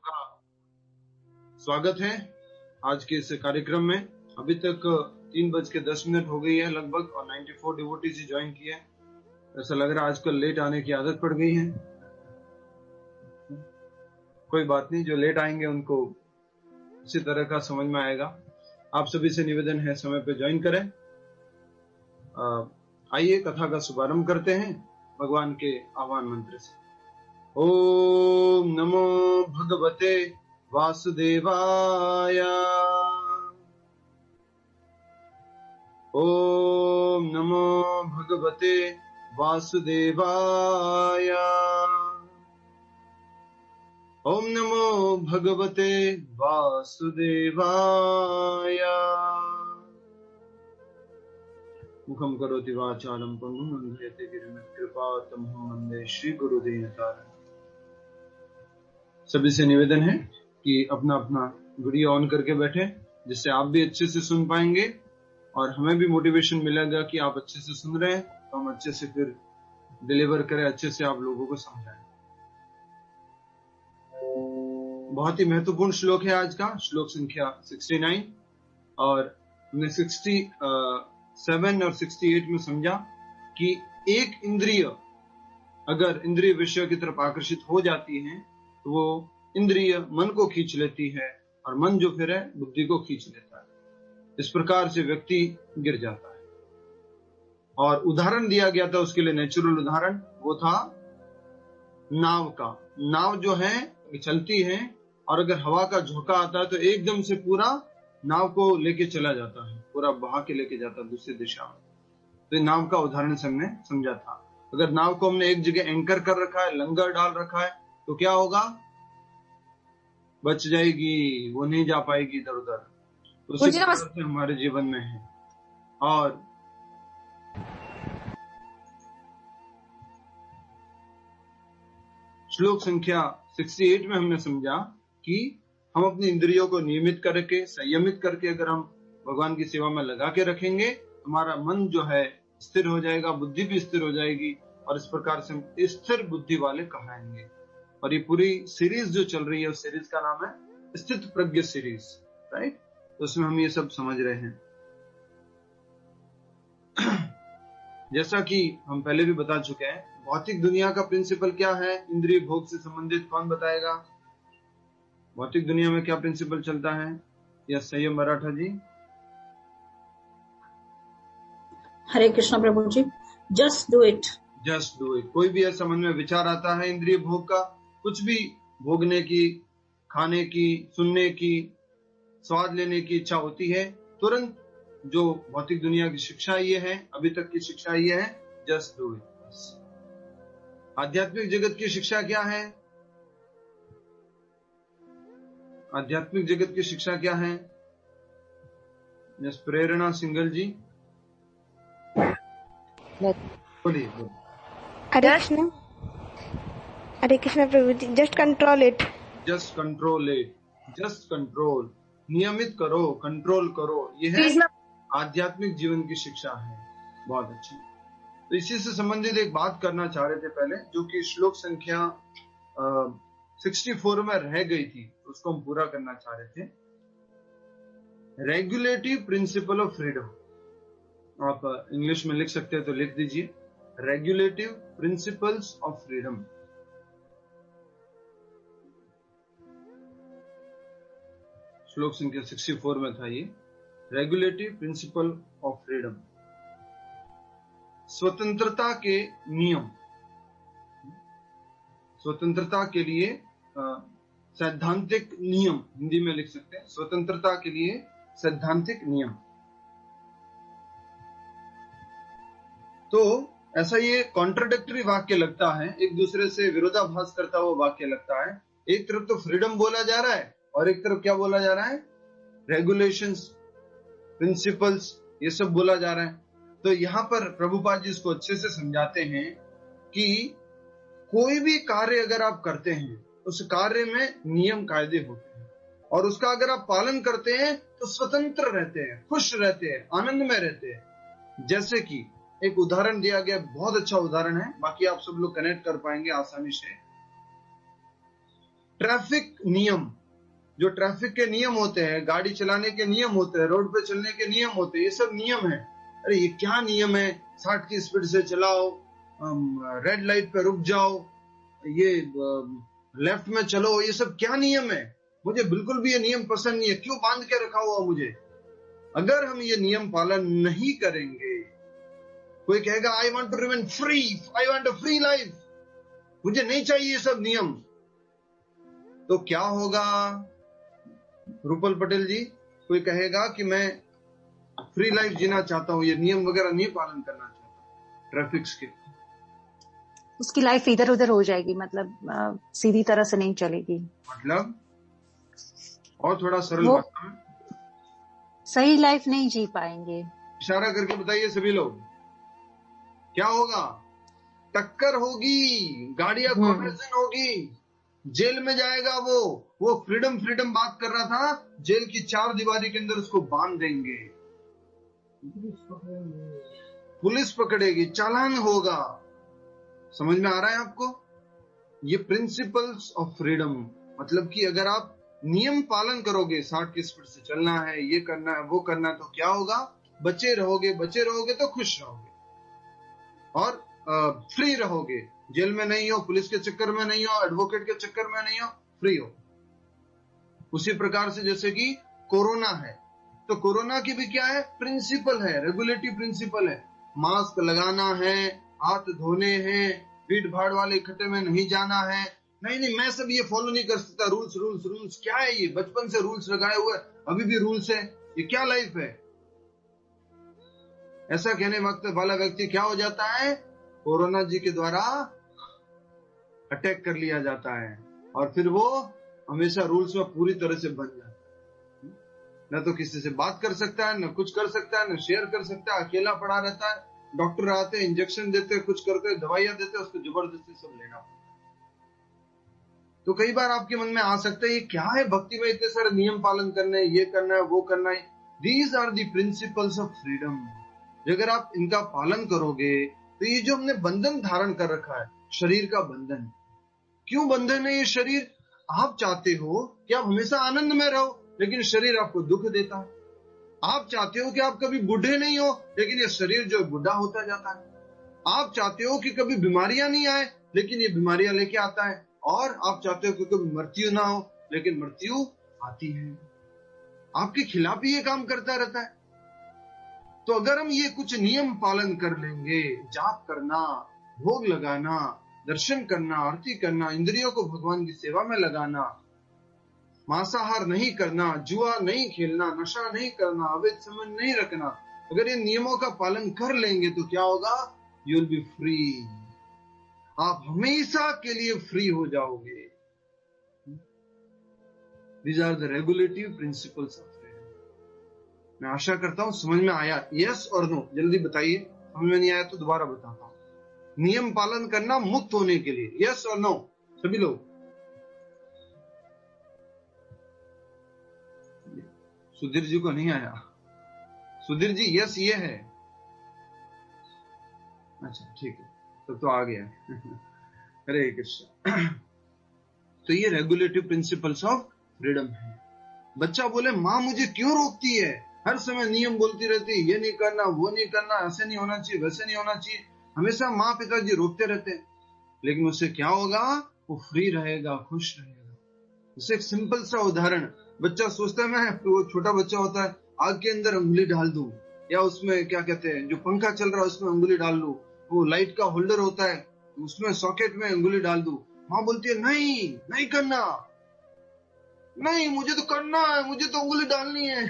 का स्वागत है आज के इस कार्यक्रम में। अभी तक 3:10 हो गई है लगभग और 94 डिवोटीज ही ज्वाइन किए। ऐसा लग रहा है आजकल लेट आने की आदत पड़ गई है। कोई बात नहीं, जो लेट आएंगे उनको इसी तरह का समझ में आएगा। आप सभी से निवेदन है समय पे ज्वाइन करें। आइए कथा का शुभारंभ करते हैं भगवान के आह्वान मंत्र से। ओम नमो भगवते वासुदेवाय। ओम नमो भगवते वासुदेवाय। ओम नमो भगवते वासुदेवाय। मुखम करोति वाचालं पंगुं लंघयते गिरिं कृपातमहं वन्दे श्री गुरुदेवतारम्। सभी से निवेदन है कि अपना अपना वीडियो ऑन करके बैठे, जिससे आप भी अच्छे से सुन पाएंगे और हमें भी मोटिवेशन मिलेगा कि आप अच्छे से सुन रहे हैं, तो हम अच्छे से फिर डिलीवर करें, अच्छे से आप लोगों को समझाएं। बहुत ही महत्वपूर्ण श्लोक है आज का, श्लोक संख्या 69। और हमने 67 और 68 में समझा कि एक इंद्रिय अगर इंद्रिय विषयों की तरफ आकर्षित हो जाती है तो वो इंद्रिय मन को खींच लेती है और मन जो फिर है बुद्धि को खींच लेता है। इस प्रकार से व्यक्ति गिर जाता है। और उदाहरण दिया गया था उसके लिए, नेचुरल उदाहरण वो था नाव का। नाव जो है चलती है और अगर हवा का झोंका आता है तो एकदम से पूरा नाव को लेके चला जाता है, पूरा बहा के लेके जाता है दूसरी दिशा में। तो नाव का उदाहरण से हमने समझा था। अगर नाव को हमने एक जगह एंकर कर रखा है, लंगर डाल रखा है, तो क्या होगा? बच जाएगी, वो नहीं जा पाएगी इधर उधर। तो उसी तरह से हमारे जीवन में है। और श्लोक संख्या 68 में हमने समझा कि हम अपनी इंद्रियों को नियमित करके, संयमित करके अगर हम भगवान की सेवा में लगा के रखेंगे, हमारा मन जो है स्थिर हो जाएगा, बुद्धि भी स्थिर हो जाएगी और इस प्रकार से हम स्थिर बुद्धि वाले कहलाएंगे। और ये पूरी सीरीज जो चल रही है उस सीरीज का नाम है स्थित प्रज्ञ सीरीज, राइट? तो उसमें हम ये सब समझ रहे हैं। जैसा कि हम पहले भी बता चुके हैं, भौतिक दुनिया का प्रिंसिपल क्या है इंद्रिय भोग से संबंधित? कौन बताएगा? भौतिक दुनिया में क्या प्रिंसिपल चलता है? या Sanyam Maratha ji. Hare Krishna Prabhu ji. Just do it, just do it. कोई भी ऐसा मन में विचार आता है इंद्रिय भोग का, कुछ भी भोगने की, खाने की, सुनने की, स्वाद लेने की इच्छा होती है, तुरंत जो भौतिक दुनिया की शिक्षा ये है, अभी तक की शिक्षा ये है, जस्ट डू इट। आध्यात्मिक जगत की शिक्षा क्या है? आध्यात्मिक जगत की शिक्षा क्या है? प्रेरणा सिंगल जी बोलिए। Hare Krishna Prabhu ji. Just control it, just control it, just control, नियमित करो, कंट्रोल करो, यह है आध्यात्मिक जीवन की शिक्षा है। बहुत अच्छी। तो इसी से संबंधित एक बात करना चाह रहे थे पहले, जो कि श्लोक संख्या 64 में रह गई थी, उसको हम पूरा करना चाह रहे थे। रेगुलेटिव प्रिंसिपल ऑफ फ्रीडम, आप इंग्लिश में लिख सकते हैं तो लिख दीजिए, रेगुलेटिव प्रिंसिपल्स ऑफ फ्रीडम। श्लोक संख्या 64 में था ये, रेगुलेटिव प्रिंसिपल ऑफ फ्रीडम। स्वतंत्रता के नियम, स्वतंत्रता के लिए सैद्धांतिक नियम, हिंदी में लिख सकते हैं, स्वतंत्रता के लिए सैद्धांतिक नियम। तो ऐसा ये कॉन्ट्राडिक्टरी वाक्य लगता है, एक दूसरे से विरोधाभास करता हुआ वाक्य लगता है। एक तरफ तो फ्रीडम बोला जा रहा है और एक तरफ क्या बोला जा रहा है? रेगुलेशंस, प्रिंसिपल्स, ये सब बोला जा रहा है। तो यहाँ पर प्रभुपाद जी इसको अच्छे से समझाते हैं कि कोई भी कार्य अगर आप करते हैं, उस कार्य में नियम कायदे होते हैं और उसका अगर आप पालन करते हैं तो स्वतंत्र रहते हैं, खुश रहते हैं, आनंद में रहते हैं। जैसे कि एक उदाहरण दिया गया, बहुत अच्छा उदाहरण है, बाकी आप सब लोग कनेक्ट कर पाएंगे आसानी से। ट्रैफिक नियम, जो ट्रैफिक के नियम होते हैं, गाड़ी चलाने के नियम होते हैं, रोड पे चलने के नियम होते हैं, ये सब नियम है। अरे ये क्या नियम है, 60 की स्पीड से चलाओ, रेड लाइट पे रुक जाओ, ये लेफ्ट में चलो, ये सब क्या नियम है? मुझे बिल्कुल भी ये नियम पसंद नहीं है। क्यों बांध के रखा हुआ मुझे? अगर हम ये नियम पालन नहीं करेंगे, कोई कहेगा I want to remain free, I want a free life, मुझे नहीं चाहिए ये सब नियम, तो क्या होगा? रूपल पटेल जी, कोई कहेगा कि मैं फ्री लाइफ जीना चाहता हूं, ये नियम वगैरह नहीं पालन करना चाहता ट्रैफिक्स के, उसकी लाइफ इधर उधर हो जाएगी, मतलब सीधी तरह से नहीं चलेगी। मतलब और थोड़ा सरल वो भाषा में सही लाइफ नहीं जी पाएंगे। इशारा करके बताइए सभी लोग, क्या होगा? टक्कर होगी, गाड़ियां कॉम्पिटिशन होगी, जेल में जाएगा वो फ्रीडम बात कर रहा था, जेल की 4 दीवारी के अंदर उसको बांध देंगे, पुलिस पकड़ेगी, चालान होगा। समझ में आ रहा है आपको? ये प्रिंसिपल्स ऑफ फ्रीडम, मतलब कि अगर आप नियम पालन करोगे, 60 की स्पीड से चलना है, ये करना है, वो करना है, तो क्या होगा? बचे रहोगे तो खुश रहोगे और फ्री रहोगे, जेल में नहीं हो, पुलिस के चक्कर में नहीं हो, एडवोकेट के चक्कर में नहीं हो, फ्री हो। उसी प्रकार से जैसे कि कोरोना है, तो कोरोना की भी क्या है? प्रिंसिपल है, रेगुलेटरी प्रिंसिपल है, मास्क लगाना है, हाथ धोने हैं, भीड़ भाड़ वाले इकट्ठे में नहीं जाना है। नहीं मैं सब ये फॉलो नहीं कर सकता, रूल्स क्या है ये? बचपन से रूल्स लगाए हुए, अभी भी रूल्स है, ये क्या लाइफ है? ऐसा कहने वक्त वाला व्यक्ति क्या हो जाता है? कोरोना जी के द्वारा अटैक कर लिया जाता है और फिर वो हमेशा रूल्स में पूरी तरह से बन जाता है, न तो किसी से बात कर सकता है, न कुछ कर सकता है, न शेयर कर सकता है, अकेला पड़ा रहता है। डॉक्टर आते हैं, इंजेक्शन देते हैं, कुछ करते हैं, दवाइयां देते हैं, उसको जबरदस्ती सब लेना पड़ता है। तो कई बार आपके मन में आ सकता है ये क्या है, भक्ति में इतने सारे नियम पालन करने, ये करना है, वो करना है। These are the principles of freedom. अगर आप इनका पालन करोगे तो ये जो हमने बंधन धारण कर रखा है, शरीर का बंधन, क्यों बंधन है ये शरीर? आप चाहते हो कि आप हमेशा आनंद में रहो, लेकिन शरीर आपको दुख देता है। आप चाहते हो कि आप कभी बूढ़े नहीं हो, लेकिन ये शरीर जो बूढ़ा होता जाता है। आप चाहते हो कि कभी बीमारियां नहीं आए, लेकिन ये बीमारियां लेके आता है। और आप चाहते हो कि कभी मृत्यु ना हो, लेकिन मृत्यु आती है। आपके खिलाफ ही ये काम करता रहता है। तो अगर हम ये कुछ नियम पालन कर लेंगे, जाप करना, भोग लगाना, दर्शन करना, आरती करना, इंद्रियों को भगवान की सेवा में लगाना, मांसाहार नहीं करना, जुआ नहीं खेलना, नशा नहीं करना, अवैध संबंध नहीं रखना, अगर इन नियमों का पालन कर लेंगे तो क्या होगा? You will be free. आप हमेशा के लिए फ्री हो जाओगे। These are the regulative principles of freedom। मैं आशा करता हूं समझ में आया। यस और नो जल्दी बताइए, समझ में नहीं आया तो दोबारा बताता हूं। नियम पालन करना मुक्त होने के लिए, यस और नो सभी लोग। सुधीर जी को नहीं आया। सुधीर जी यस ये है, अच्छा ठीक है, तो आ गया। हरे कृष्ण। तो ये रेगुलेटिव प्रिंसिपल्स ऑफ फ्रीडम है। बच्चा बोले माँ मुझे क्यों रोकती है, हर समय नियम बोलती रहती है, ये नहीं करना, वो नहीं करना, ऐसे नहीं होना चाहिए, वैसे नहीं होना चाहिए, हमेशा माँ पिताजी रोकते रहते हैं। लेकिन उससे क्या होगा? वो फ्री रहेगा, खुश रहेगा। इससे एक सिंपल सा उदाहरण, बच्चा सोचता है मैं, वो छोटा बच्चा होता है, आग के अंदर उंगली डाल दूं, या उसमें क्या कहते हैं जो पंखा चल रहा है उसमें उंगली डाल लूं, वो लाइट का होल्डर होता है उसमें सॉकेट में उंगली डाल दूं। माँ बोलती है नहीं नहीं करना, नहीं मुझे तो करना है, मुझे तो उंगली डालनी है।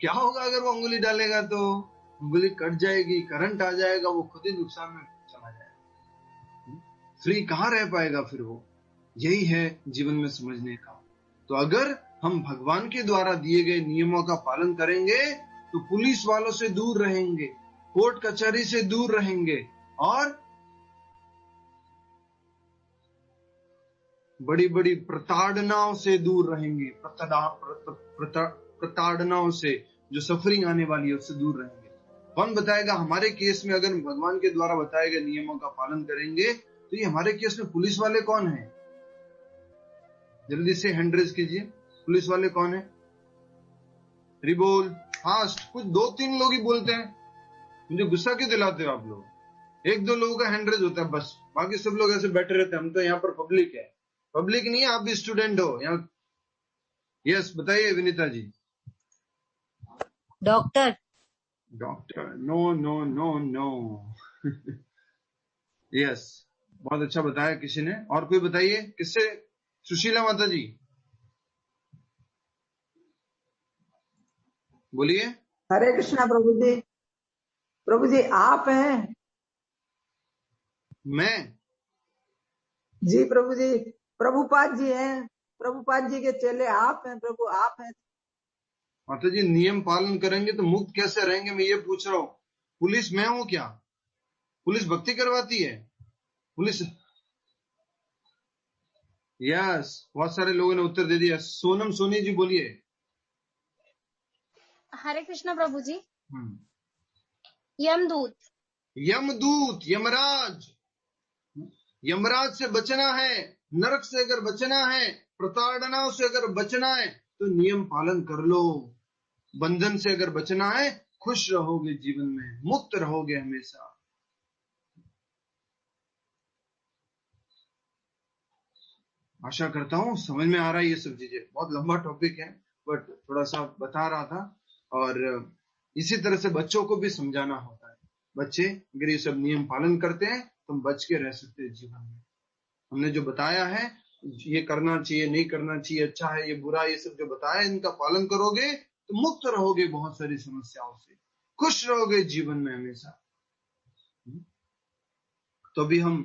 क्या होगा अगर वो उंगली डालेगा? तो उंगली कट जाएगी, करंट आ जाएगा, वो खुद ही नुकसान में चला जाएगा। फ्री कहाँ रह पाएगा फिर वो? यही है जीवन में समझने का। तो अगर हम भगवान के द्वारा दिए गए नियमों का पालन करेंगे तो पुलिस वालों से दूर रहेंगे, कोर्ट कचहरी से दूर रहेंगे, और बड़ी बड़ी प्रताड़नाओं से दूर रहेंगे। प्रताड़नाओं से जो सफरिंग आने वाली है उससे दूर रहेंगे। कौन बताएगा? हमारे केस में अगर भगवान के द्वारा बताए गए नियमों का पालन करेंगे तो ये हमारे केस में पुलिस वाले कौन है? जल्दी से हैंड रेज कीजिए। पुलिस वाले कौन है? रिबोल फास्ट। कुछ 2-3 लोग ही बोलते हैं, मुझे गुस्सा क्यों दिलाते हो आप लोग? 1-2 लोगों का हैंड रेज होता है बस, बाकी सब लोग ऐसे बैठे रहते हैं। हम तो यहाँ पर पब्लिक है, पब्लिक नहीं है, आप भी स्टूडेंट हो यहाँ। यस बताइए Vinita ji. Doctor. Doctor? No no no no. Yes, बहुत अच्छा बताया किसी ने। और कोई बताइए किससे? सुशीला माता जी बोलिए। हरे कृष्णा प्रभु जी। प्रभु जी आप हैं? मैं? जी प्रभु जी, प्रभुपाद जी हैं, प्रभुपाद जी के चेले आप हैं प्रभु, आप हैं। माता जी नियम पालन करेंगे तो मुक्त कैसे रहेंगे, मैं ये पूछ रहा हूँ। पुलिस मैं हूं क्या? पुलिस भक्ति करवाती है? पुलिस? यस, बहुत सारे लोगों ने उत्तर दे दिया। सोनम सोनी जी बोलिए। हरे कृष्णा प्रभु जी। हम्म। यमदूत। यमदूत, यमराज। यमराज से बचना है, नरक से अगर बचना है, प्रताड़नाओं से अगर बचना है तो नियम पालन कर लो। बंधन से अगर बचना है, खुश रहोगे जीवन में, मुक्त रहोगे हमेशा। आशा करता हूं समझ में आ रहा है ये सब चीजें। बहुत लंबा टॉपिक है बट थोड़ा सा बता रहा था। और इसी तरह से बच्चों को भी समझाना होता है। बच्चे अगर ये सब नियम पालन करते हैं तो हम बच के रह सकते हैं जीवन में। हमने जो बताया है, ये करना चाहिए, नहीं करना चाहिए, अच्छा है, ये बुरा, ये सब जो बताया है, इनका पालन करोगे तो मुक्त रहोगे बहुत सारी समस्याओं से, खुश रहोगे जीवन में हमेशा। तो अभी हम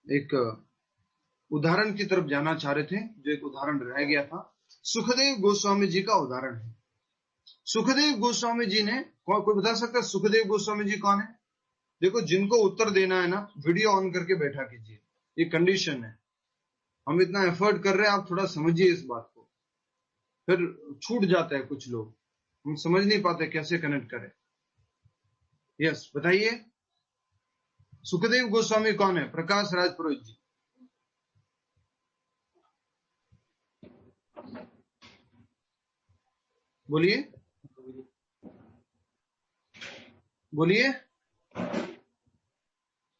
एक उदाहरण की तरफ जाना चाह रहे थे, जो एक उदाहरण रह गया था। सुखदेव गोस्वामी जी का उदाहरण है। सुखदेव गोस्वामी जी ने, कोई बता सकता है सुखदेव गोस्वामी जी कौन है? देखो, जिनको उत्तर देना है ना, वीडियो ऑन करके बैठा कीजिए, ये कंडीशन है। हम इतना एफर्ट कर रहे हैं, आप थोड़ा समझिए इस बात को। फिर छूट जाता है कुछ लोग, हम समझ नहीं पाते कैसे कनेक्ट करें। यस बताइए, सुखदेव गोस्वामी कौन है? प्रकाश राज पुरोहित जी बोलिए, बोलिए।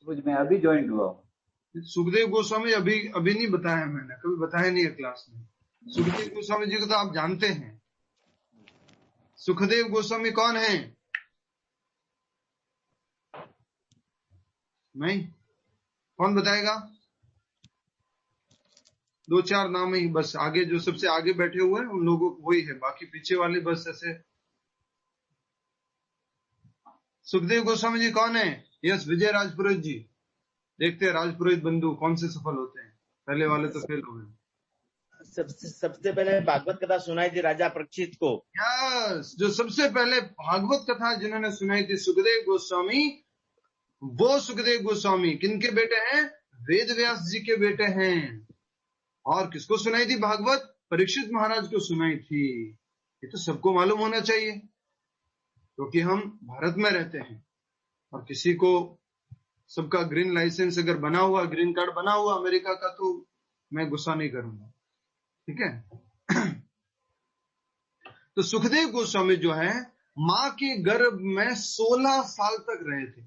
मैं अभी ज्वाइन हुआ हूँ। सुखदेव गोस्वामी अभी नहीं बताया मैंने, कभी बताया नहीं है क्लास में। सुखदेव गोस्वामी जी को तो आप जानते हैं। सुखदेव गोस्वामी कौन है? नहीं, कौन बताएगा? 2-4 नाम ही बस, आगे जो सबसे आगे बैठे हुए हैं उन लोगों को वही है, बाकी पीछे वाले बस ऐसे। सुखदेव गोस्वामी जी कौन है? यस, विजय राजपुरोहित जी। देखते हैं राजपुरोहित बंधु कौन से सफल होते हैं, पहले वाले तो फेल हो गए। सबसे पहले भागवत कथा सुनाई थी राजा परीक्षित को। यस, जो सबसे पहले भागवत कथा जिन्होंने सुनाई थी सुखदेव गोस्वामी, वो सुखदेव गोस्वामी किनके बेटे हैं? वेद व्यास जी के बेटे हैं। और किसको सुनाई थी भागवत? परीक्षित महाराज को सुनाई थी। ये तो सबको मालूम होना चाहिए, क्योंकि हम भारत में रहते हैं और किसी को सबका ग्रीन लाइसेंस अगर बना हुआ, ग्रीन कार्ड बना हुआ अमेरिका का, तो मैं गुस्सा नहीं करूंगा, ठीक है। तो सुखदेव गोस्वामी जो है, मां के गर्भ में 16 साल तक रहे थे।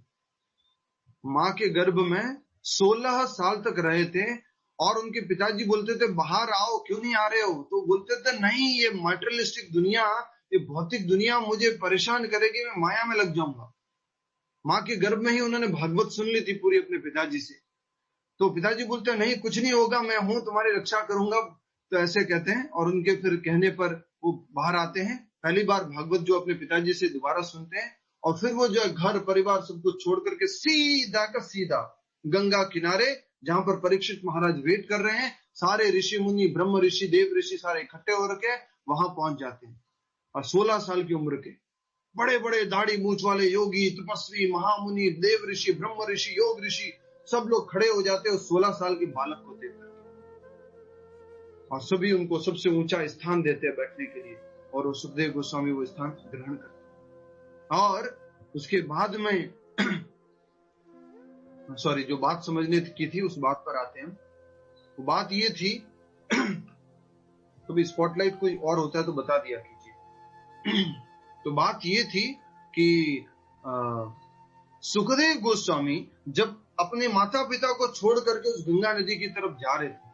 मां के गर्भ में 16 साल तक रहे थे। और उनके पिताजी बोलते थे बाहर आओ, क्यों नहीं आ रहे हो? तो बोलते थे नहीं, ये मटेरियलिस्टिक दुनिया, ये भौतिक दुनिया मुझे परेशान करेगी, मैं माया में लग जाऊंगा। मां के गर्भ में ही उन्होंने भागवत सुन ली थी पूरी अपने पिताजी से। तो पिताजी बोलते हैं नहीं, कुछ नहीं होगा, मैं हूं, तुम्हारी रक्षा करूंगा। तो ऐसे कहते हैं और उनके फिर कहने पर वो बाहर आते हैं। पहली बार भागवत जो अपने पिताजी से दोबारा सुनते हैं, और फिर वो जो है घर परिवार सब कुछ छोड़ करके सीधा का सीधा गंगा किनारे, जहां पर परीक्षित महाराज वेट कर रहे हैं, सारे ऋषि मुनि, ब्रह्म ऋषि, देव ऋषि सारे इकट्ठे हो रखे, वहां पहुंच जाते हैं। और 16 साल की उम्र के बड़े बड़े दाढ़ी मूछ वाले योगी, तपस्वी, महामुनि, देव ऋषि, ब्रह्म ऋषि, योग ऋषि, सब लोग खड़े हो जाते हैं 16 साल के बालक को देखकर, और सभी उनको सबसे ऊंचा स्थान देते हैं बैठने के लिए। और वो सुखदेव गोस्वामी वो स्थान ग्रहण करते हैं। और उसके बाद में सॉरी, जो बात समझने की थी उस बात पर आते हैं। वो बात ये थी तो भी स्पॉटलाइट कोई और होता है तो बता दिया कीजिए। तो बात ये थी कि सुखदेव गोस्वामी जब अपने माता पिता को छोड़ करके उस गंगा नदी की तरफ जा रहे थे,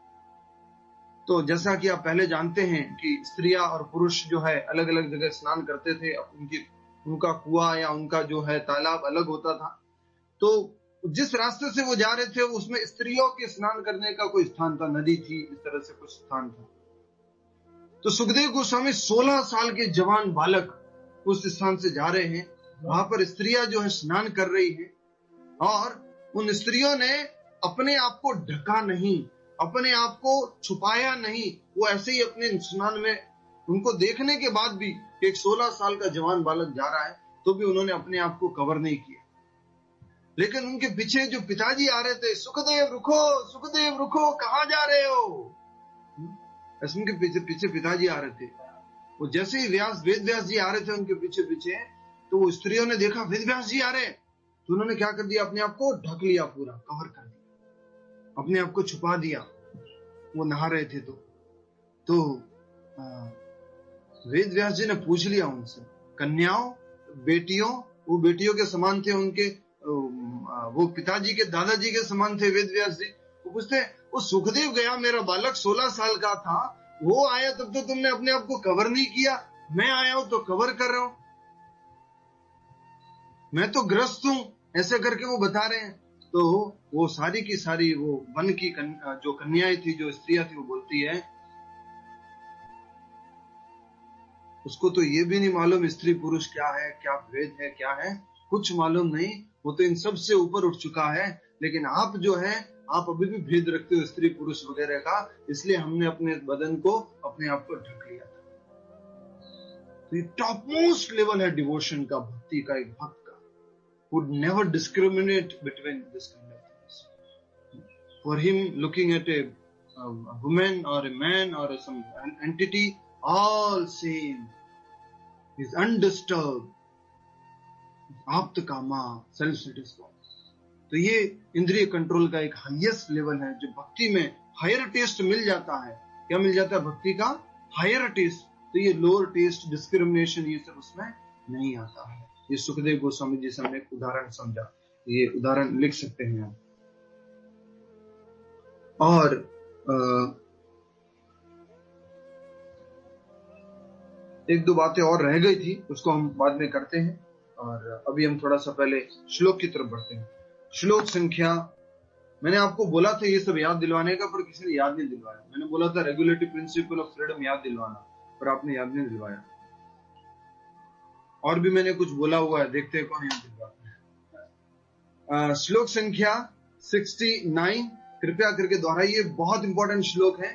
तो जैसा कि आप पहले जानते हैं कि स्त्रियां और पुरुष जो है अलग अलग जगह स्नान करते थे, उनका कुआं या उनका जो है तालाब अलग होता था। तो जिस रास्ते से वो जा रहे थे उसमें स्त्रियों के स्नान करने का कोई स्थान था, नदी थी, इस तरह से कुछ स्थान था। तो सुखदेव गोस्वामी 16 साल के जवान बालक उस स्थान से जा रहे हैं, वहां पर स्त्रियां जो है स्नान कर रही हैं और उन स्त्रियों ने अपने आप को ढका नहीं, अपने आप को छुपाया नहीं, वो ऐसे ही अपने स्नान में, उनको देखने के बाद भी एक 16 साल का जवान बालक जा रहा है तो भी उन्होंने अपने आप को कवर नहीं किया। लेकिन उनके पीछे जो पिताजी आ रहे थे, सुखदेव रुको, कहां जा रहे हो, ऐसे उनके पीछे पिताजी आ रहे थे। वो जैसे ही वेद व्यास जी आ रहे थे उनके पीछे पीछे, तो वो स्त्रियों ने देखा वेद व्यास जी आ रहे हैं, तो उन्होंने क्या कर दिया, अपने आप को ढक लिया, पूरा कवर कर दिया, अपने आप को छुपा दिया। वो नहा रहे थे तो वेद व्यास जी ने पूछ लिया उनसे, कन्याओं, बेटियों, वो बेटियों के समान थे, उनके वो पिताजी के दादाजी के समान थे वेद व्यास जी। वो पूछते, वो सुखदेव गया, मेरा बालक 16 साल का था, वो आया तब तो तुमने अपने आप को कवर नहीं किया, मैं आया हूं तो कवर कर रहा हूं, मैं तो ग्रस्त हूं, ऐसे करके वो बता रहे हैं। तो वो सारी की सारी वो वन की जो कन्याएं थी, जो स्त्रियां थी, वो बोलती है, उसको तो ये भी नहीं मालूम स्त्री पुरुष क्या है, क्या भेद है, क्या है, कुछ मालूम नहीं, वो तो इन सब से ऊपर उठ चुका है, लेकिन आप जो है, आप अभी भी भेद रखते हो स्त्री पुरुष वगैरह का, इसलिए हमने अपने बदन को, अपने आप को ढक लिया था। तो ये टॉप मोस्ट लेवल है डिवोशन का, भक्ति का, एक भक्त का, would never discriminate between this kind of things. For him, looking at a woman or a man or some entity, all same, is undisturbed, आप्त कामा, सेल्फ सेटिस्फाइड। तो ये इंद्रिय कंट्रोल का एक हाईएस्ट लेवल है, जो भक्ति में हायर टेस्ट मिल जाता है। क्या मिल जाता है भक्ति का? Higher taste. तो ये लोअर टेस्ट, डिस्क्रिमिनेशन, ये सब उसमें नहीं आता है। ये सुखदेव गोस्वामी जी से हमने एक उदाहरण समझा, ये उदाहरण लिख सकते हैं आप। और एक दो बातें और रह गई थी, उसको हम बाद में करते हैं, और अभी हम थोड़ा सा पहले श्लोक की तरफ बढ़ते हैं। श्लोक संख्या, मैंने आपको बोला था ये सब याद दिलवाने का, पर किसी ने याद नहीं दिलवाया। मैंने बोला था रेगुलेटरी प्रिंसिपल ऑफ फ्रीडम याद दिलवाना, पर आपने याद नहीं दिलवाया। और भी मैंने कुछ बोला हुआ है, देखते हैं कौन याद दिलवाता है। श्लोक संख्या 69 कृपया करके दोहराइए, बहुत इंपॉर्टेंट श्लोक है,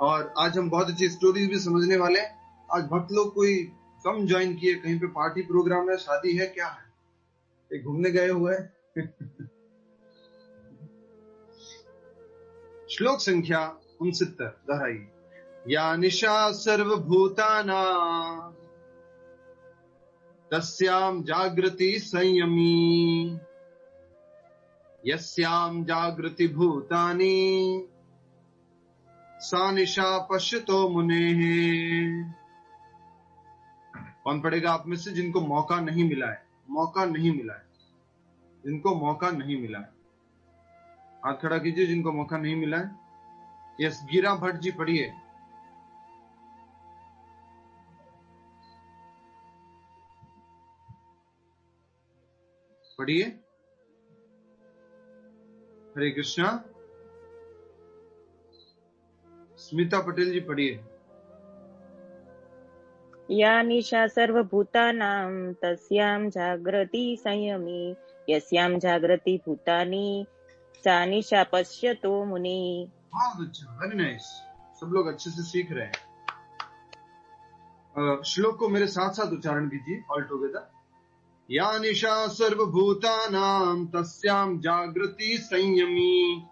और आज हम बहुत अच्छी स्टोरीज भी समझने वाले हैं। आज भक्त लोग कोई कम ज्वाइन किए, कहीं पे पार्टी प्रोग्राम है, शादी है, क्या है, एक घूमने गए हुए हैं। श्लोक संख्या 69 दोहराइए। या निशा सर्वभूताना तस्याम जागृति संयमी, यस्याम जागृति भूतानि सा निशा पश्यतो मुनेः। कौन पढ़ेगा आप में से जिनको मौका नहीं मिला है? मौका नहीं मिला है, जिनको मौका नहीं मिला है, हाथ खड़ा कीजिए जिनको मौका नहीं मिला है। यस, गिरा भट्ट जी पढ़िए। पढ़िए, हरे कृष्णा। स्मिता पटेल जी पढ़िए। या निशा सर्वभूतानां तस्यां जागृति संयमी, यस्यां जागृति भूतानि सा निशा पश्यतो मुनि। बहुत अच्छा, वेरी नाइस, सब लोग अच्छे से सीख रहे हैं। श्लोक को मेरे साथ साथ उच्चारण कीजिए, ऑल टुगेदर। या निशा सर्वभूतानां तस्यां जागृति संयमी,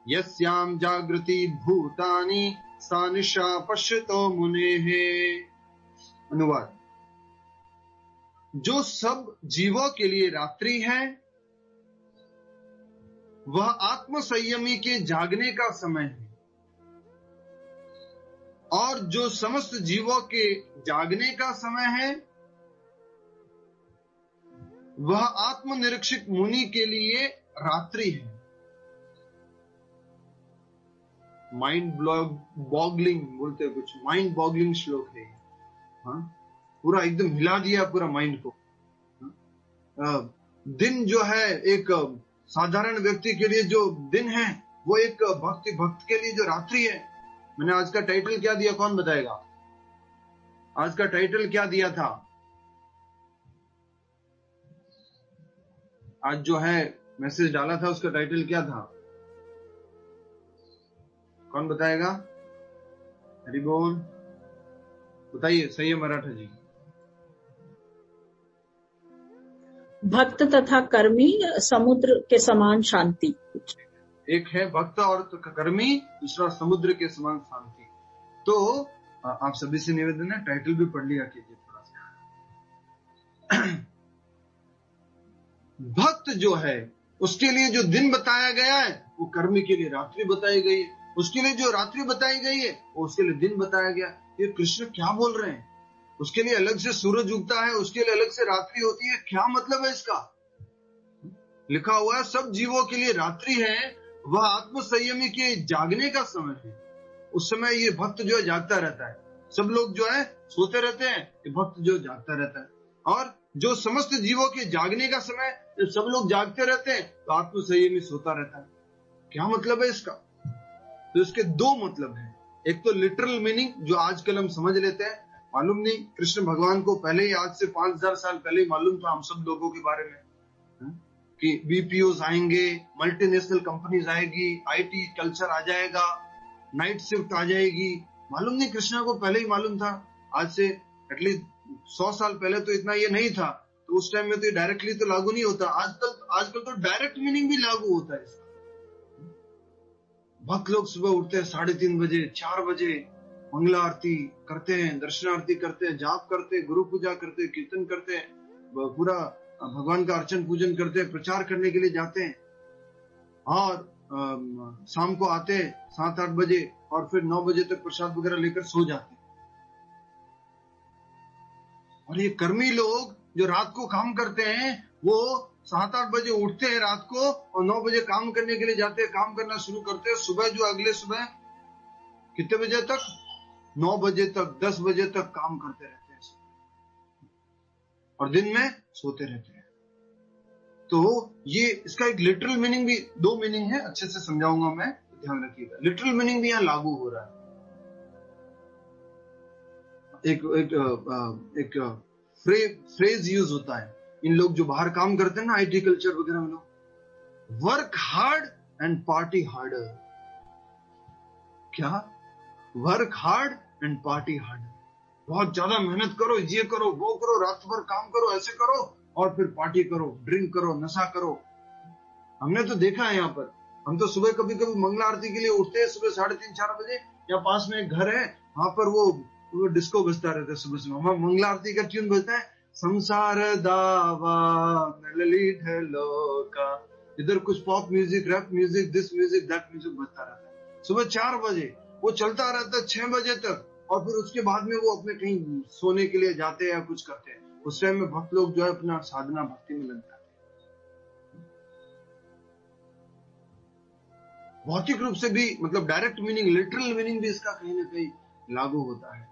यस्यां जागृति भूतानि सा निशा पश्यतो मुनेः। अनुवाद, जो सब जीवों के लिए रात्रि है वह आत्म संयमी के जागने का समय है, और जो समस्त जीवों के जागने का समय है वह आत्मनिरीक्षक मुनि के लिए रात्रि है। माइंड बॉगलिंग बोलते हैं कुछ, माइंड बॉगलिंग श्लोक है। हाँ, पूरा एकदम हिला दिया पूरा माइंड को। दिन जो है एक साधारण व्यक्ति के लिए जो दिन है वो एक भक्त के लिए जो रात्रि है। मैंने आज का टाइटल क्या दिया, कौन बताएगा? आज का टाइटल क्या दिया था? आज जो है मैसेज डाला था उसका टाइटल क्या था? कौन बताएगा? हरि बोल, बताइए। सही है मराठा जी। भक्त तथा कर्मी समुद्र के समान शांति। एक है भक्त और कर्मी, दूसरा समुद्र के समान शांति। तो आप सभी से निवेदन है, टाइटल भी पढ़ लिया कीजिए थोड़ा सा। भक्त जो है उसके लिए जो दिन बताया गया है वो कर्मी के लिए रात्रि बताई गई है। उसके लिए जो रात्रि बताई गई है वो उसके लिए दिन बताया गया। ये कृष्ण क्या बोल रहे हैं? उसके लिए अलग से सूरज उगता है, उसके लिए अलग से रात्रि होती है। क्या मतलब है इसका? लिखा हुआ है सब जीवों के लिए रात्रि है, वह आत्म संयमी के जागने का समय है। उस समय ये भक्त जो है जागता रहता है। सब लोग जो है सोते रहते हैं, ये भक्त जो जागता रहता है। और जो समस्त जीवों के जागने का समय, जब सब लोग जागते रहते हैं तो आत्म संयमी सोता रहता है। क्या मतलब है इसका? तो इसके दो मतलब है। एक तो लिटरल मीनिंग जो आजकल हम समझ लेते हैं, मालूम नहीं कृष्ण भगवान को पहले ही, आज से 5000 साल पहले ही मालूम था हम सब लोगों के बारे में कि बीपीओज आएंगे, मल्टीनेशनल कंपनीज आएगी, आईटी कल्चर आ जाएगा, नाइट शिफ्ट आ जाएगी। मालूम नहीं कृष्णा को पहले ही मालूम था। आज से एटलीस्ट 100 साल पहले तो इतना ये नहीं था, तो उस टाइम में तो डायरेक्टली तो लागू नहीं होता। आजकल तो डायरेक्ट मीनिंग भी लागू होता है इसका। भक्त लोग सुबह उठते हैं 3:30 बजे, 4 बजे, मंगला आरती करते हैं, दर्शन आरती करते हैं, जाप करते हैं, गुरु पूजा करते हैं, कीर्तन करते हैं, पूरा भगवान का अर्चन पूजन करते हैं, प्रचार करने के लिए जाते हैं। और शाम को आते हैं 7-8 बजे और फिर 9 बजे तक प्रसाद वगैरह लेकर सो जाते हैं। और ये कर्मी लोग जो रात को काम करते हैं वो 7-8 बजे उठते हैं रात को और 9 बजे काम करने के लिए जाते हैं, काम करना शुरू करते हैं। सुबह जो अगले सुबह कितने बजे तक? 9 बजे तक, 10 बजे तक काम करते रहते हैं और दिन में सोते रहते हैं। तो ये इसका एक लिटरल मीनिंग भी, दो मीनिंग है, अच्छे से समझाऊंगा मैं, ध्यान रखिएगा। लिटरल मीनिंग भी यहाँ लागू हो रहा है। एक फ्रेज यूज होता है। इन लोग जो बाहर काम करते हैं ना, आईटी कल्चर वगैरह में, लोग work hard and party harder. क्या? Work hard and party harder. बहुत ज्यादा मेहनत करो, ये करो, वो करो, रात भर काम करो, ऐसे करो और फिर पार्टी करो, ड्रिंक करो, नशा करो। हमने तो देखा है यहाँ पर। हम तो सुबह कभी कभी मंगला आरती के लिए उठते हैं सुबह 3:30-4 बजे। यहाँ पास में एक घर है, वहां पर वो डिस्को बजता रहता है सुबह सुबह। वहां मंगला आरती का ट्यून बजता है, संसार दावा नलली ढलो का। इधर कुछ pop music, rap music, this music, that music बजता रहता है सुबह 4 बजे। वो चलता रहता है 6 बजे तक और फिर उसके बाद में वो अपने कहीं सोने के लिए जाते हैं या कुछ करते हैं। उस टाइम में भक्त लोग जो है अपना साधना भक्ति में लग जाते हैं। भौतिक रूप से भी, मतलब डायरेक्ट मीनिंग, लिटरल मीनिंग भी इसका कहीं ना कहीं लागू होता है।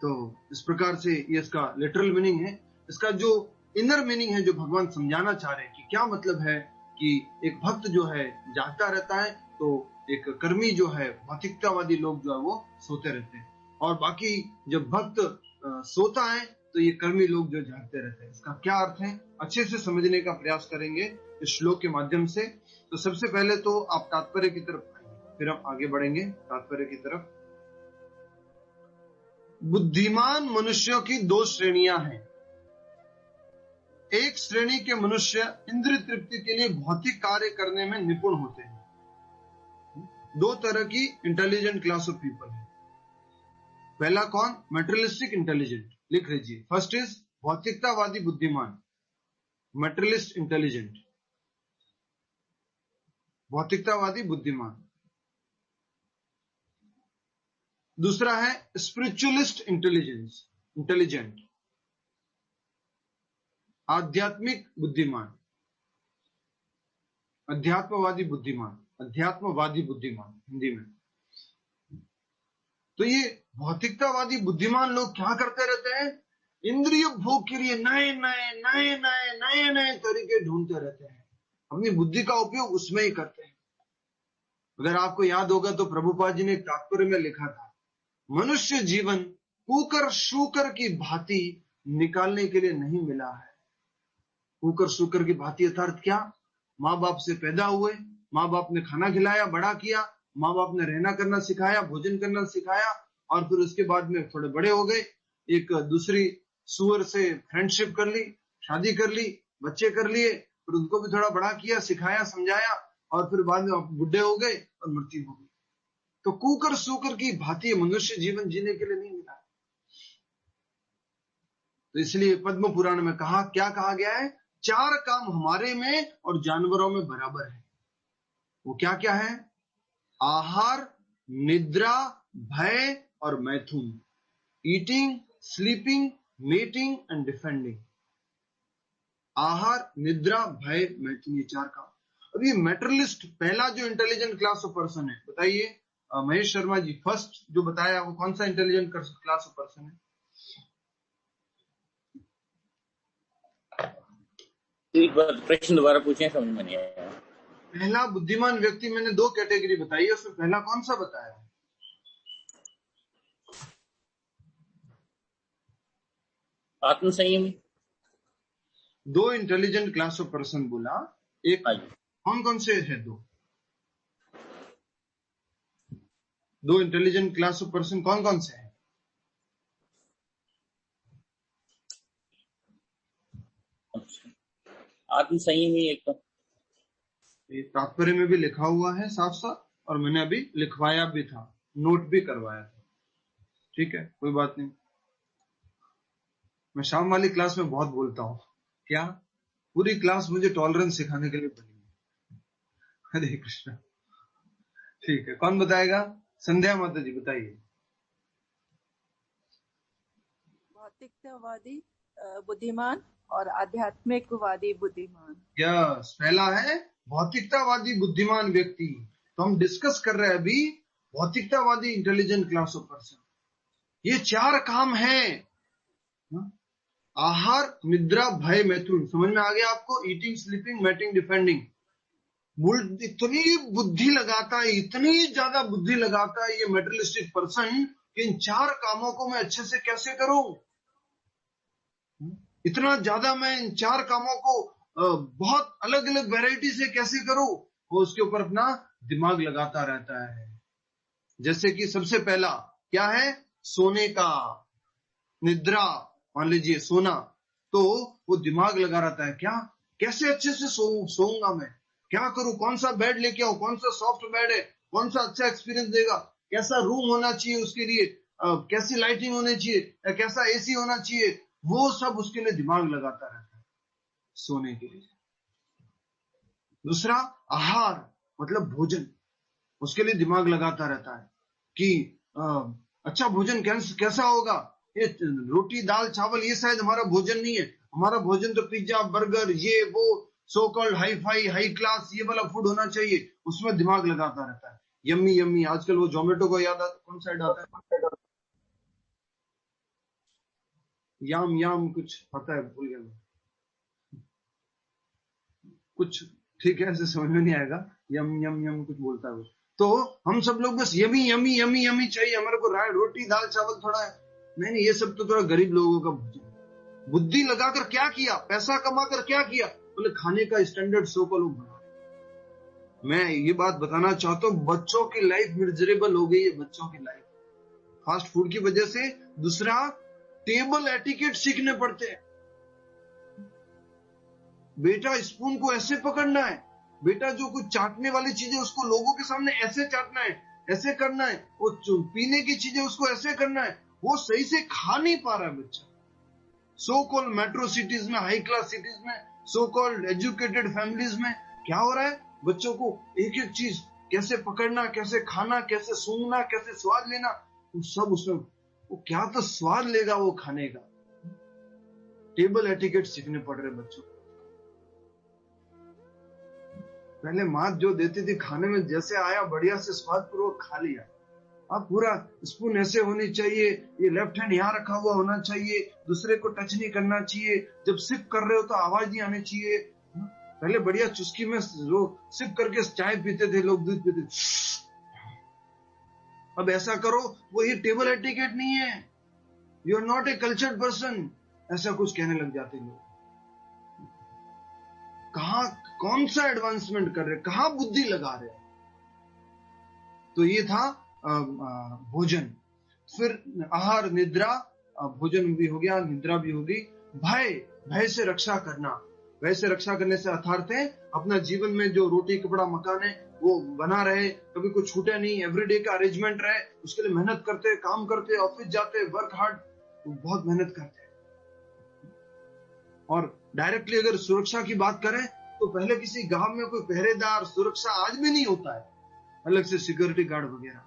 तो इस प्रकार से ये इसका लिटरल मीनिंग है। इसका जो इनर मीनिंग है, जो भगवान समझाना चाह रहे हैं कि क्या मतलब है कि एक भक्त जो है जागता रहता है, तो एक कर्मी जो है, भौतिकतावादी लोग जो है वो सोते रहते हैं। और बाकी जब भक्त सोता है तो ये कर्मी लोग जो जागते रहते हैं। इसका क्या अर्थ है अच्छे से समझने का प्रयास करेंगे इस श्लोक के माध्यम से। तो सबसे पहले तो आप तात्पर्य की तरफ आएंगे, फिर हम आगे बढ़ेंगे तात्पर्य की तरफ। बुद्धिमान मनुष्यों की 2 श्रेणियां हैं। एक श्रेणी के मनुष्य इंद्रिय तृप्ति के लिए भौतिक कार्य करने में निपुण होते हैं। 2 तरह की इंटेलिजेंट क्लास ऑफ पीपल है। पहला कौन? Materialistic intelligent. लिख लीजिए। फर्स्ट इज भौतिकतावादी बुद्धिमान, मेटेरियलिस्ट इंटेलिजेंट। भौतिकतावादी बुद्धिमान। दूसरा है स्पिरिचुअलिस्ट इंटेलिजेंट, आध्यात्मिक बुद्धिमान, अध्यात्मवादी बुद्धिमान हिंदी में। तो ये भौतिकतावादी बुद्धिमान लोग क्या करते रहते हैं? इंद्रिय भोग के लिए नए तरीके ढूंढते रहते हैं, अपनी बुद्धि का उपयोग उसमें ही करते हैं। अगर आपको याद होगा तो प्रभुपाद जी ने एक तात्पर्य में लिखा था, मनुष्य जीवन कुकर शूकर की भांति निकालने के लिए नहीं मिला है। कुकर शूकर की भांति अर्थात क्या? माँ बाप से पैदा हुए, माँ बाप ने खाना खिलाया, बड़ा किया, माँ बाप ने रहना करना सिखाया, भोजन करना सिखाया, और फिर उसके बाद में थोड़े बड़े हो गए, एक दूसरी सुअर से फ्रेंडशिप कर ली, शादी कर ली, बच्चे कर लिए, फिर उनको भी थोड़ा बड़ा किया, सिखाया, समझाया, और फिर बाद में बुढ़े हो गए और मृत्यु हो गई। तो कुकर सूकर की भांति मनुष्य जीवन जीने के लिए नहीं मिला। तो इसलिए पद्म पुराण में क्या कहा गया है? 4 काम हमारे में और जानवरों में बराबर है। वो क्या क्या है? आहार, निद्रा, भय और मैथुन। Eating, sleeping, mating and defending. आहार, निद्रा, भय, मैथुन, ये 4 काम। अब ये मेटरलिस्ट पहला जो इंटेलिजेंट क्लास ऑफ पर्सन है, बताइए महेश शर्मा जी, फर्स्ट जो बताया वो कौन सा इंटेलिजेंट क्लास ऑफ पर्सन है? एक बार प्रश्न दोबारा पूछें, समझ में नहीं आया। पहला बुद्धिमान व्यक्ति मैंने 2 कैटेगरी बताई है, उसमें पहला कौन सा बताया? आत्मसंयमी। 2 इंटेलिजेंट क्लास ऑफ पर्सन बोला, एक कौन से है? 2 इंटेलिजेंट क्लास ऑफ पर्सन कौन से हैं? आत्मसंयमी एक। तात्पर्य में भी लिखा हुआ है साफ साफ, और मैंने अभी लिखवाया भी था, नोट भी करवाया था। ठीक है, कोई बात नहीं। मैं शाम वाली क्लास में बहुत बोलता हूँ। क्या? पूरी क्लास मुझे टॉलरेंस सिखाने के लिए बनी है। हरे कृष्ण। ठीक है, कौन बताएगा? संध्या माता जी बताइए। भौतिकतावादी बुद्धिमान और आध्यात्मिकवादी बुद्धिमान। यस, पहला है भौतिकतावादी बुद्धिमान व्यक्ति। तो हम डिस्कस कर रहे हैं अभी भौतिकतावादी इंटेलिजेंट क्लास ऑफ पर्सन। ये 4 काम है, आहार, निद्रा, भय, मैथुन। समझ में आ गया आपको? Eating, sleeping, mating, defending. इतनी बुद्धि लगाता है, इतनी ज्यादा बुद्धि लगाता है ये मेटरलिस्टिक पर्सन कि इन 4 कामों को मैं अच्छे से कैसे करूं, इतना ज्यादा मैं इन 4 कामों को बहुत अलग अलग वैरायटी से कैसे करूं, वो उसके ऊपर अपना दिमाग लगाता रहता है। जैसे कि सबसे पहला क्या है? सोने का, निद्रा। मान लीजिए सोना, तो वो दिमाग लगा रहता है, क्या कैसे अच्छे से सोऊंगा मैं, क्या करूं, कौन सा बेड लेके आऊं, कौन सा सॉफ्ट बेड है, कौन सा अच्छा एक्सपीरियंस देगा, कैसा रूम होना चाहिए उसके लिए, कैसी लाइटिंग होनी चाहिए, कैसा एसी होना चाहिए, वो सब उसके लिए दिमाग लगाता रहता है सोने के लिए। दूसरा आहार, मतलब भोजन, उसके लिए दिमाग लगाता रहता है कि अच्छा भोजन कैसा होगा, ये रोटी दाल चावल ये शायद हमारा भोजन नहीं है, हमारा भोजन तो पिज्जा बर्गर ये वो so called hi fi high class ये वाला फूड होना चाहिए, उसमें दिमाग लगाता रहता है। यम्मी यम्मी, आजकल वो जोमेटो को याद आता, कौन साइड आता है, याम याम कुछ पता है, भूल गया कुछ, ठीक है ऐसे समझ में नहीं आएगा, यम यम यम कुछ बोलता है वो। तो हम सब लोग बस यमी यमी यमी यमी चाहिए हमारे को, रोटी दाल चावल थोड़ा है, नहीं ये सब तो थोड़ा गरीब लोगों का भोजन। बुद्धि लगाकर क्या किया, पैसा कमाकर क्या किया, बोले खाने का स्टैंडर्ड सो को लोग बना। मैं ये बात बताना चाहता हूँ, बच्चों की लाइफ मिजरेबल हो गई है, बच्चों की लाइफ फास्ट फूड की वजह से। दूसरा, टेबल एटिकेट सीखने पड़ते हैं। बेटा स्पून को ऐसे पकड़ना है, बेटा जो कुछ चाटने वाली चीजें उसको लोगों के सामने ऐसे चाटना है, ऐसे करना है, वो पीने की चीजें उसको ऐसे करना है, वो सही से खा नहीं पा रहा है बच्चा। सो कॉल्ड मेट्रो सिटीज में, हाई क्लास सिटीज में, सो कॉल्ड एजुकेटेड फैमिलीज में क्या हो रहा है, बच्चों को एक एक चीज कैसे पकड़ना, कैसे खाना, कैसे सूंघना, कैसे स्वाद लेना, वो सब उसमें, वो क्या तो स्वाद लेगा वो खाने का। टेबल एटिकेट सीखने पड़ रहे बच्चों। पहले माँ जो देती थी खाने में, जैसे आया बढ़िया से स्वाद पूर्वक खा लिया। अब पूरा स्पून ऐसे होनी चाहिए, ये लेफ्ट हैंड यहाँ रखा हुआ होना चाहिए, दूसरे को टच नहीं करना चाहिए, जब सिप कर रहे हो तो आवाज नहीं आनी चाहिए। पहले बढ़िया चुस्की में जो सिप करके चाय पीते थे लोग, दूध पीते थे। अब ऐसा करो, वही टेबल एटिकेट नहीं है, you are not a cultured person, ऐसा कुछ कहने लग जाते लोग। कहां कौन सा एडवांसमेंट कर रहे, कहां बुद्धि लगा रहे। तो ये था भोजन। फिर आहार निद्रा, भोजन भी हो गया, निद्रा भी हो गई। भय, भय से रक्षा करना। भय से रक्षा करने से अर्थात है अपना जीवन में जो रोटी कपड़ा मकान है वो बना रहे, कभी कुछ छूटे नहीं, एवरीडे का अरेंजमेंट रहे, उसके लिए मेहनत करते, काम करते, ऑफिस जाते, वर्क हार्ड, बहुत मेहनत करते। और डायरेक्टली अगर सुरक्षा की बात करें तो पहले किसी गांव में कोई पहरेदार सुरक्षा आज भी नहीं होता है, अलग से सिक्योरिटी गार्ड वगैरह।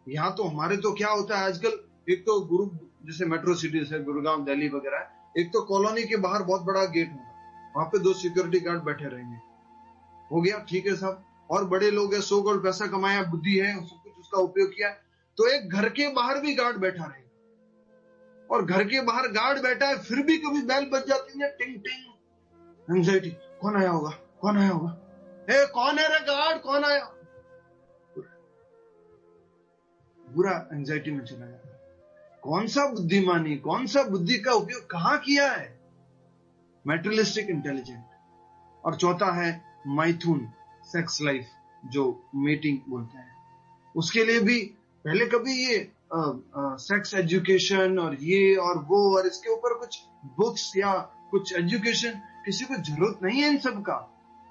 यहाँ तो हमारे तो क्या होता है आजकल, एक तो गुरु जैसे मेट्रो सिटीज है, गुरुगांव, दिल्ली वगैरह, एक तो कॉलोनी के बाहर बहुत बड़ा गेट होगा, वहां पे 2 सिक्योरिटी गार्ड बैठे रहेंगे, हो गया, ठीक है सब। और बड़े लोग है, 100 करोड़ पैसा कमाया, बुद्धि है, सब कुछ उसका उपयोग किया, तो एक घर के बाहर भी गार्ड बैठा रहेगा। और घर के बाहर गार्ड बैठा है, फिर भी कभी बेल बज जाती है, टिंग टिंग, एंजाइटी, कौन आया होगा, कौन आया होगा, ए कौन है रे गार्ड, कौन आया, पूरा एंजाइटी में चला जाता है। कौन सा बुद्धिमानी, कौन सा बुद्धि का उपयोग कहां किया है, मैटेरियलिस्टिक इंटेलिजेंट। और चौथा है मैथुन, सेक्स लाइफ, जो मीटिंग बोलते हैं, उसके लिए भी पहले कभी ये सेक्स एजुकेशन और ये और वो और इसके ऊपर कुछ बुक्स या कुछ एजुकेशन, किसी को जरूरत नहीं है इन सब का,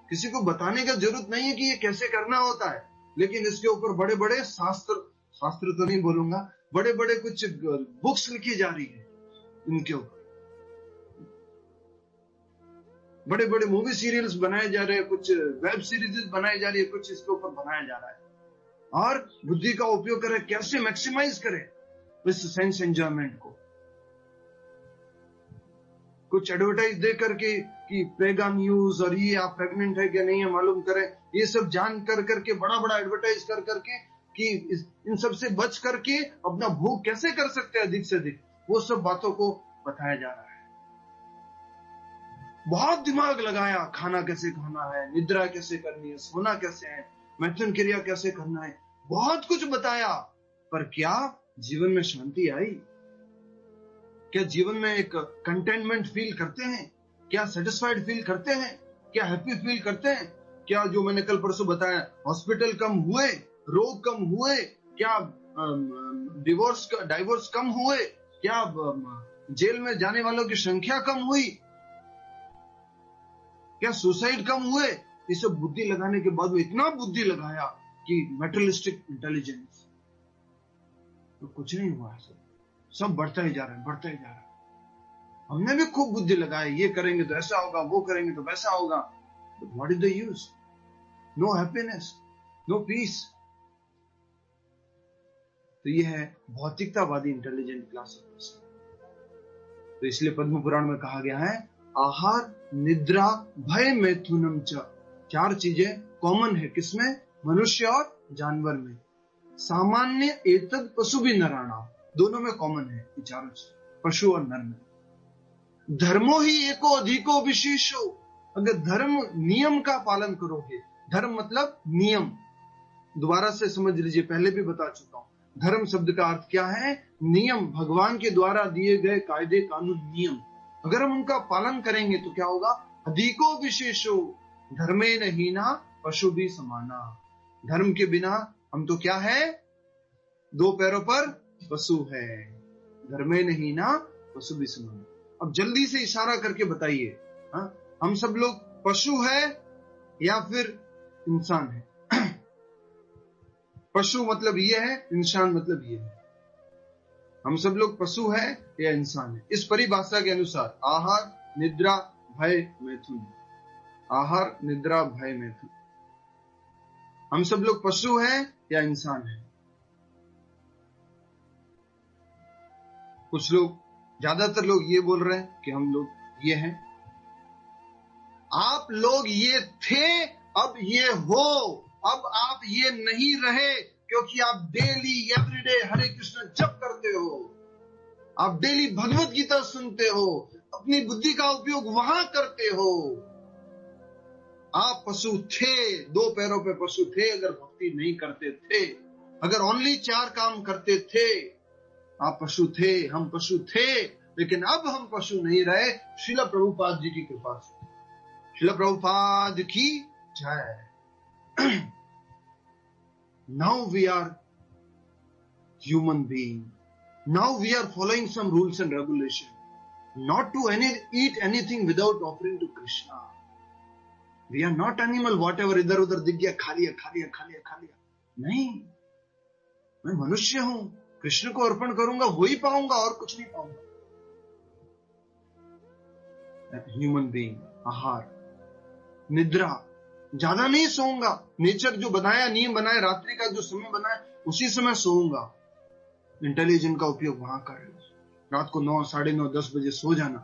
किसी को बताने का जरूरत नहीं है कि ये कैसे करना होता है। लेकिन इसके ऊपर बड़े बड़े शास्त्र तो नहीं बोलूंगा, बड़े बड़े कुछ बुक्स लिखी जा रही है इनके ऊपर, बड़े बड़े मूवी सीरियल्स बनाए जा रहे हैं, कुछ वेब सीरीज बनाई जा रही है, कुछ इसके ऊपर बनाया जा रहा है। और बुद्धि का उपयोग करें, कैसे मैक्सिमाइज करें इस सेंस एंजॉयमेंट को। कुछ एडवर्टाइज दे करके कि प्रेगा न्यूज और ये आप प्रेग्नेंट है क्या नहीं है मालूम करें, ये सब जान कर करके बड़ा बड़ा एडवर्टाइज कर करके कि इन सब से बच करके अपना भोग कैसे कर सकते हैं अधिक से अधिक, वो सब बातों को बताया जा रहा है। बहुत दिमाग लगाया, खाना कैसे खाना है, निद्रा कैसे करनी है, सोना कैसे है, मैथुन क्रिया कैसे करना है, बहुत कुछ बताया। पर क्या जीवन में शांति आई? क्या जीवन में एक कंटेनमेंट फील करते हैं? क्या सेटिस्फाइड फील करते हैं? क्या हैप्पी फील करते हैं? क्या जो मैंने कल परसों बताया, हॉस्पिटल कम हुए, रोग कम हुए, क्या डाइवोर्स कम हुए, क्या जेल में जाने वालों की संख्या कम हुई, क्या सुसाइड कम हुए? ये सब बुद्धि लगाने के बाद में इतना बुद्धि लगाया कि मैटेरियलिस्टिक इंटेलिजेंस, तो कुछ नहीं हुआ, सब बढ़ता ही जा रहा है, बढ़ता ही जा रहा है। हमने भी खूब बुद्धि लगाई, ये करेंगे तो ऐसा होगा, वो करेंगे तो वैसा होगा, but what is the use? No happiness, no peace. तो ये है भौतिकतावादी इंटेलिजेंट क्लास ऑफ पर्सन। तो इसलिए पद्म पुराण में कहा गया है आहार निद्रा भय मैथुनम च, 4 चीजें कॉमन है, किसमें? मनुष्य और जानवर में। सामान्य एतद पशु भी नराणा, दोनों में कॉमन है ये चारों चीज, पशु और नर में। धर्मो ही एको अधिको विशेषो, अगर धर्म नियम का पालन करोगे, धर्म मतलब नियम, दोबारा से समझ लीजिए, पहले भी बता चुका हूं, धर्म शब्द का अर्थ क्या है? नियम, भगवान के द्वारा दिए गए कायदे कानून नियम, अगर हम उनका पालन करेंगे तो क्या होगा? अधिको विशेषो धर्मे न हीना पशु भी समाना। धर्म के बिना हम तो क्या है? 2 पैरों पर पशु है। धर्मे न हीना पशु भी समाना। अब जल्दी से इशारा करके बताइए, हम सब लोग पशु है या फिर इंसान है? पशु मतलब ये है, इंसान मतलब ये है। हम सब लोग पशु है या इंसान है? इस परिभाषा के अनुसार आहार निद्रा भय मैथुन, आहार निद्रा भय मैथुन, हम सब लोग पशु हैं या इंसान हैं? कुछ लोग, ज्यादातर लोग ये बोल रहे हैं कि हम लोग ये हैं। आप लोग ये थे, अब ये हो, अब आप ये नहीं रहे, क्योंकि आप डेली एवरीडे हरे कृष्ण जप करते हो, आप डेली भगवत गीता सुनते हो, अपनी बुद्धि का उपयोग वहां करते हो। आप पशु थे, 2 पैरों पे पशु थे अगर भक्ति नहीं करते थे, अगर ओनली 4 काम करते थे। आप पशु थे, हम पशु थे, लेकिन अब हम पशु नहीं रहे, श्रील प्रभुपाद जी की कृपा से। श्रील प्रभुपाद की जय। Now we are human being, now we are following some rules and regulation, not to eat anything without offering to Krishna. We are not animal, whatever इधर उधर दिख गया खा लिया खा लिया खा लिया खा लिया, नहीं, मैं मनुष्य हूं, कृष्ण को अर्पण करूंगा वही पाऊंगा और कुछ नहीं पाऊंगा। ह्यूमन बीइंग, आहार, निद्रा, ज्यादा नहीं सोऊंगा, नेचर जो बनाया, नियम बनाया, रात्रि का जो समय बनाया उसी समय सोऊंगा। इंटेलिजेंट का उपयोग वहां कर, रात को 9, 9:30, 10 बजे सो जाना।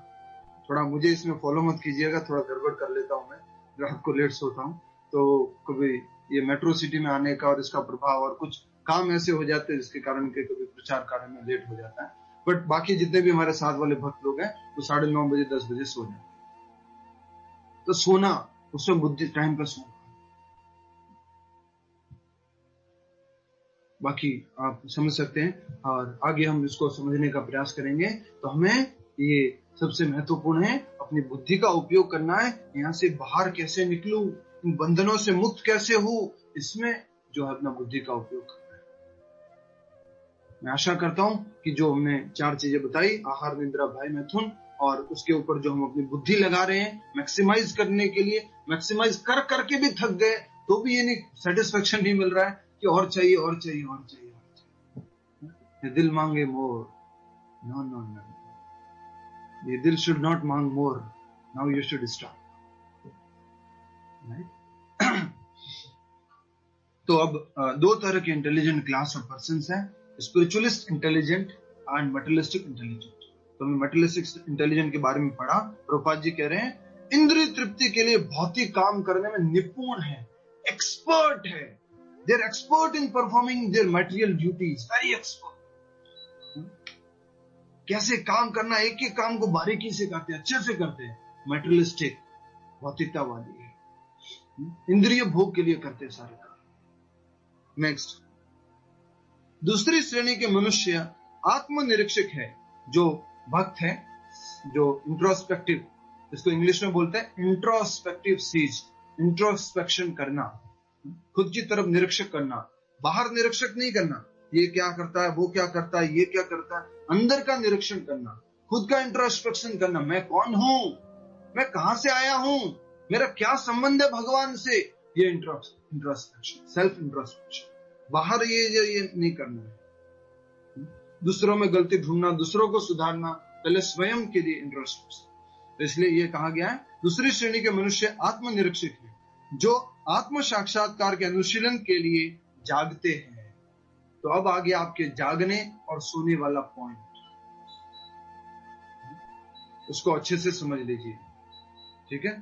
थोड़ा मुझे इसमें फॉलो मत कीजिएगा, थोड़ा गड़बड़ कर लेता हूं मैं, रात को लेट सोता हूं, तो कभी ये मेट्रो सिटी में आने का और इसका प्रभाव और कुछ काम ऐसे हो जाते हैं जिसके कारण के कभी प्रचार कार्य में लेट हो जाता है। बट बाकी जितने भी हमारे साथ वाले भक्त लोग हैं वो 9:30 बजे 10 बजे सो जाते हैं। तो सोना, उसमें बुद्धि टाइम पर सोना। बाकी आप समझ सकते हैं और आगे हम इसको समझने का प्रयास करेंगे। तो हमें ये सबसे महत्वपूर्ण है, अपनी बुद्धि का उपयोग करना है। यहाँ से बाहर कैसे निकलूं, इन बंधनों से मुक्त कैसे हो, इसमें जो है अपना बुद्धि का उपयोग करना है। मैं आशा करता हूं कि जो हमने 4 चीजें बताई, आहार, निद्रा, भय, मैथुन, और उसके ऊपर जो हम अपनी बुद्धि लगा रहे हैं मैक्सिमाइज करने के लिए, मैक्सिमाइज कर करके भी थक गए तो भी ये नहीं, सेटिस्फेक्शन नहीं मिल रहा है कि और चाहिए और चाहिए और चाहिए और चाहिए। ये दिल मांगे मोर, नो नो नो, ये दिल शुड नॉट मांग मोर, नाउ यू शुड स्टॉप। तो अब 2 तरह के इंटेलिजेंट क्लास ऑफ पर्संस हैं, spiritualist intelligent and materialistic intelligent. तो हमने मटेरियलिस्टिक इंटेलिजेंट के बारे में पढ़ा। प्रभुपाद जी कह रहे हैं इंद्रिय तृप्ति के लिए भौतिक काम करने में निपुण है, एक्सपर्ट है, they are expert in performing their material duties, very expert। कैसे काम करना, एक एक काम को बारीकी से करते हैं, अच्छे से करते हैं। मटेरियलिस्टिक, भौतिकतावादी है, इंद्रिय भोग के लिए करते हैं सारे काम। नेक्स्ट, दूसरी श्रेणी के मनुष्य आत्मनिरीक्षक है, जो भक्त है, जो इंट्रोस्पेक्टिव, इसको इंग्लिश में बोलते हैं इंट्रोस्पेक्टिव सीज, इंट्रोस्पेक्शन करना, खुद की तरफ निरीक्षक करना, बाहर निरीक्षक नहीं करना, ये क्या करता है, वो क्या करता है, ये क्या करता है, अंदर का निरीक्षण करना, खुद का इंट्रोस्पेक्शन करना। मैं कौन हूं, मैं कहां से आया हूं, मेरा क्या संबंध है भगवान से, ये इंट्रोस्पेक्शन, सेल्फ इंट्रोस्पेक्शन। बाहर ये नहीं करना है। दूसरों में गलती ढूंढना, दूसरों को सुधारना, पहले स्वयं के लिए इंट्रोस्पेक्शन। तो इसलिए ये कहा गया है दूसरी श्रेणी के मनुष्य आत्मनिरीक्षक है, जो आत्म साक्षात्कार के अनुशीलन के लिए जागते हैं। तो अब आ गया आपके जागने और सोने वाला पॉइंट, उसको अच्छे से समझ लीजिए, ठीक है।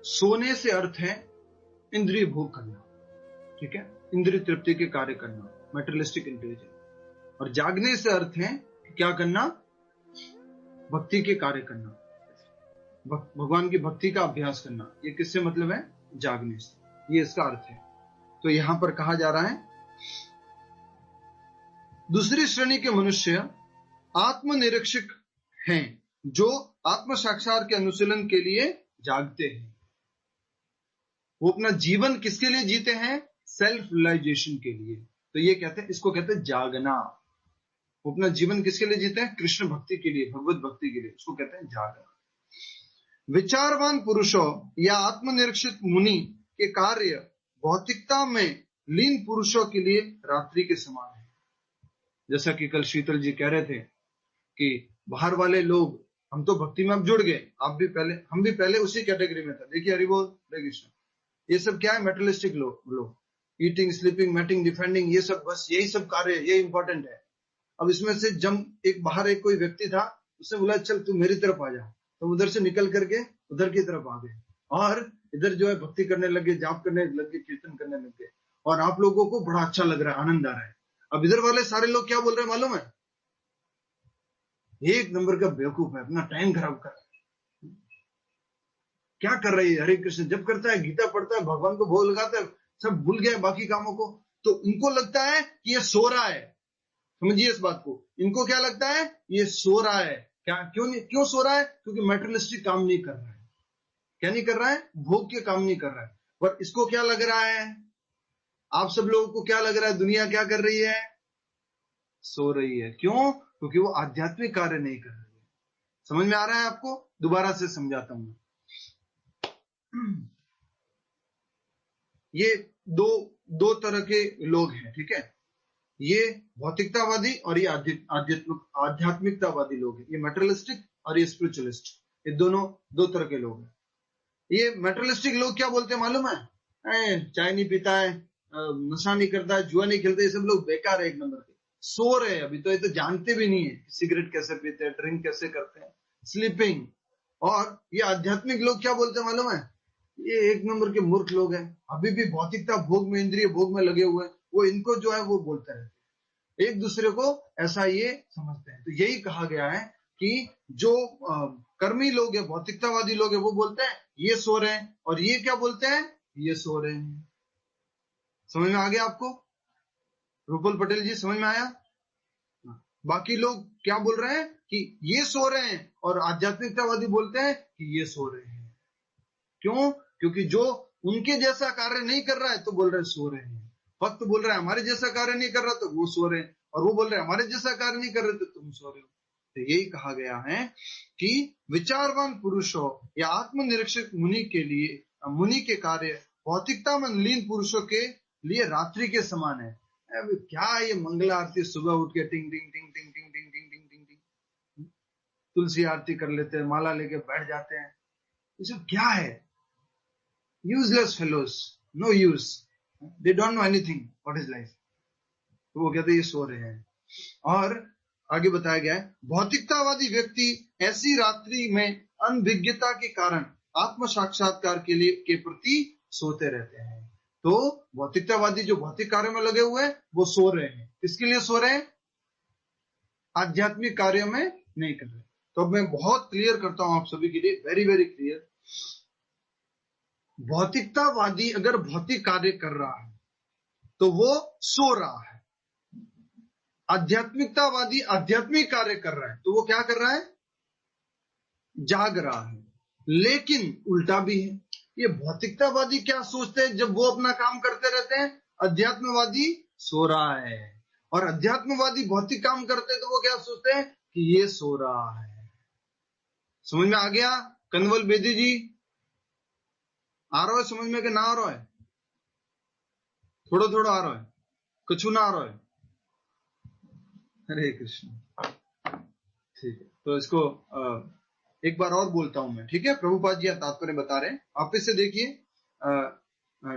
सोने से अर्थ है इंद्रिय भोग करना, ठीक है, इंद्रिय तृप्ति के कार्य करना, मटेरियलिस्टिक इंटेलिजेंस। और जागने से अर्थ है क्या करना, भक्ति के कार्य करना, भगवान की भक्ति का अभ्यास करना। ये किससे मतलब है, जागने से, ये इसका अर्थ है। तो यहां पर कहा जा रहा है दूसरी श्रेणी के मनुष्य आत्मनिरीक्षक हैं, जो आत्म साक्षात्कार के अनुशीलन के लिए जागते हैं। वो अपना जीवन किसके लिए जीते हैं, सेल्फ रियलाइजेशन के लिए। तो ये कहते हैं, इसको कहते हैं जागना। वो अपना जीवन किसके लिए जीते हैं, कृष्ण भक्ति के लिए, भगवत भक्ति के लिए, उसको कहते हैं जागना। विचारवान पुरुषों या आत्मनिरीक्षित मुनि के कार्य भौतिकता में लीन पुरुषों के लिए रात्रि के समान है। जैसा कि कल शीतल जी कह रहे थे कि बाहर वाले लोग, हम तो भक्ति में अब जुड़ गए, आप भी पहले, हम भी पहले उसी कैटेगरी में था। देखिए हरि बोल, हरे कृष्ण, ये सब क्या है? मेटेरियलिस्टिक लोग, ईटिंग, स्लीपिंग, मैटिंग, डिफेंडिंग, ये सब, बस यही सब कार्य, ये इंपॉर्टेंट है। अब इसमें से जब एक बाहर एक कोई व्यक्ति था, उसने बोला चल तू मेरी तरफ आ जा, तो उधर से निकल करके उधर की तरफ आ गए और इधर जो है भक्ति करने लगे, जाप करने लगे, कीर्तन करने लगे, और आप लोगों को बड़ा अच्छा लग रहा है, आनंद आ रहा है। अब इधर वाले सारे लोग क्या बोल रहे हैं मालूम है? एक नंबर का बेवकूफ है, अपना टाइम खराब कर रहा है। क्या कर रही है? हरे कृष्ण जब करता है, गीता पढ़ता है, भगवान को भोग लगाता है, सब भूल गया बाकी कामों को। तो इनको लगता है कि ये सो रहा है। समझिए इस बात को, इनको क्या लगता है? ये सो रहा है। क्या, क्यों सो रहा है? क्योंकि मेटेरियलिस्टिक काम नहीं कर रहा है। क्या नहीं कर रहा है? भोग के काम नहीं कर रहा है। पर इसको क्या लग रहा है? आप सब लोगों को क्या लग रहा है? दुनिया क्या कर रही है? सो रही है। क्यों? क्योंकि वो आध्यात्मिक कार्य नहीं कर रही है। समझ में आ रहा है आपको? दोबारा से समझाता हूं। ये दो तरह के लोग हैं, ठीक है? ये भौतिकतावादी और ये आध्यात्मिकतावादी लोग हैं। ये मेटेरियलिस्टिक और ये स्पिरिचुअलिस्ट, ये दोनों दो तरह के लोग हैं। ये मेटेरियलिस्टिक लोग क्या बोलते हैं मालूम है? चाय नहीं पीता है, नशा नहीं करता है, जुआ नहीं खेलता, ये सब लोग बेकार है, एक नंबर के सो रहे हैं। अभी तो ये तो जानते भी नहीं है सिगरेट कैसे पीते हैं, ड्रिंक कैसे करते हैं, स्लीपिंग। और ये आध्यात्मिक लोग क्या बोलते हैं मालूम है? ये एक नंबर के मूर्ख लोग हैं, अभी भी भौतिकता भोग में, इंद्रिय भोग में लगे हुए हैं। वो इनको जो है वो बोलते रहते हैं, एक दूसरे को ऐसा ये समझते हैं। तो यही कहा गया है कि जो कर्मी लोग हैं, भौतिकतावादी लोग हैं, वो बोलते हैं ये सो रहे हैं, और ये क्या बोलते हैं? ये सो रहे हैं। समझ में आ गया आपको? रूपल पटेल जी, समझ में आया? बाकी लोग क्या बोल रहे हैं कि ये सो रहे हैं, और आध्यात्मिकतावादी बोलते हैं कि ये सो रहे हैं। क्यों? क्योंकि जो उनके जैसा कार्य नहीं कर रहा है तो बोल रहे हैं सो रहे हैं। भक्त बोल रहा है हमारे जैसा कार्य नहीं कर रहा तो वो सो रहे हैं, और वो बोल रहे हैं हमारे जैसा कार्य नहीं कर रहे तो तुम सो रहे हो। तो यही कहा गया है कि विचारवान पुरुषों या आत्मनिरीक्षक मुनि के कार्य भौतिकता में लीन पुरुषों के लिए रात्रि के समान है। क्या ये मंगला आरती सुबह उठ के टिंग टिंग टिंग टिंग टिंग टिंग टिंग टिंग टिंग टिंग, तुलसी आरती कर लेते हैं, माला लेके बैठ जाते हैं, ये सब क्या है? Useless fellows, no use, they don't know anything what is life. तो वो कहते हैं ये सो रहे हैं। और आगे बताया गया है भौतिकतावादी व्यक्ति ऐसी रात्रि में अनभिज्ञता के कारण आत्म साक्षात्कार के प्रति सोते रहते हैं। तो भौतिकतावादी जो भौतिक कार्य में लगे हुए हैं वो सो रहे हैं। किसके लिए सो रहे हैं? आध्यात्मिक कार्य में नहीं कर रहे। तो अब मैं बहुत क्लियर करता हूं आप सभी के लिए, वेरी वेरी क्लियर। भौतिकतावादी अगर भौतिक कार्य कर रहा है तो वो सो रहा है। आध्यात्मिकतावादी आध्यात्मिक कार्य कर रहा है तो वो क्या कर रहा है? जाग रहा है। लेकिन उल्टा भी है। ये भौतिकतावादी क्या सोचते हैं जब वो अपना काम करते रहते हैं? अध्यात्मवादी सो रहा है। और अध्यात्मवादी भौतिक काम करते हैं तो वो क्या सोचते हैं? कि ये सो रहा है। समझ में आ गया? कन्वल बेदी जी, आ रहा है समझ में कि ना आ रहा है? थोड़ा थोड़ा आ रहा है, कुछ ना आ रहा है। हरे कृष्ण। ठीक है, तो इसको एक बार और बोलता हूं मैं, ठीक है? प्रभुपाद जी तात्पर्य बता रहे हैं, आप इसे देखिए।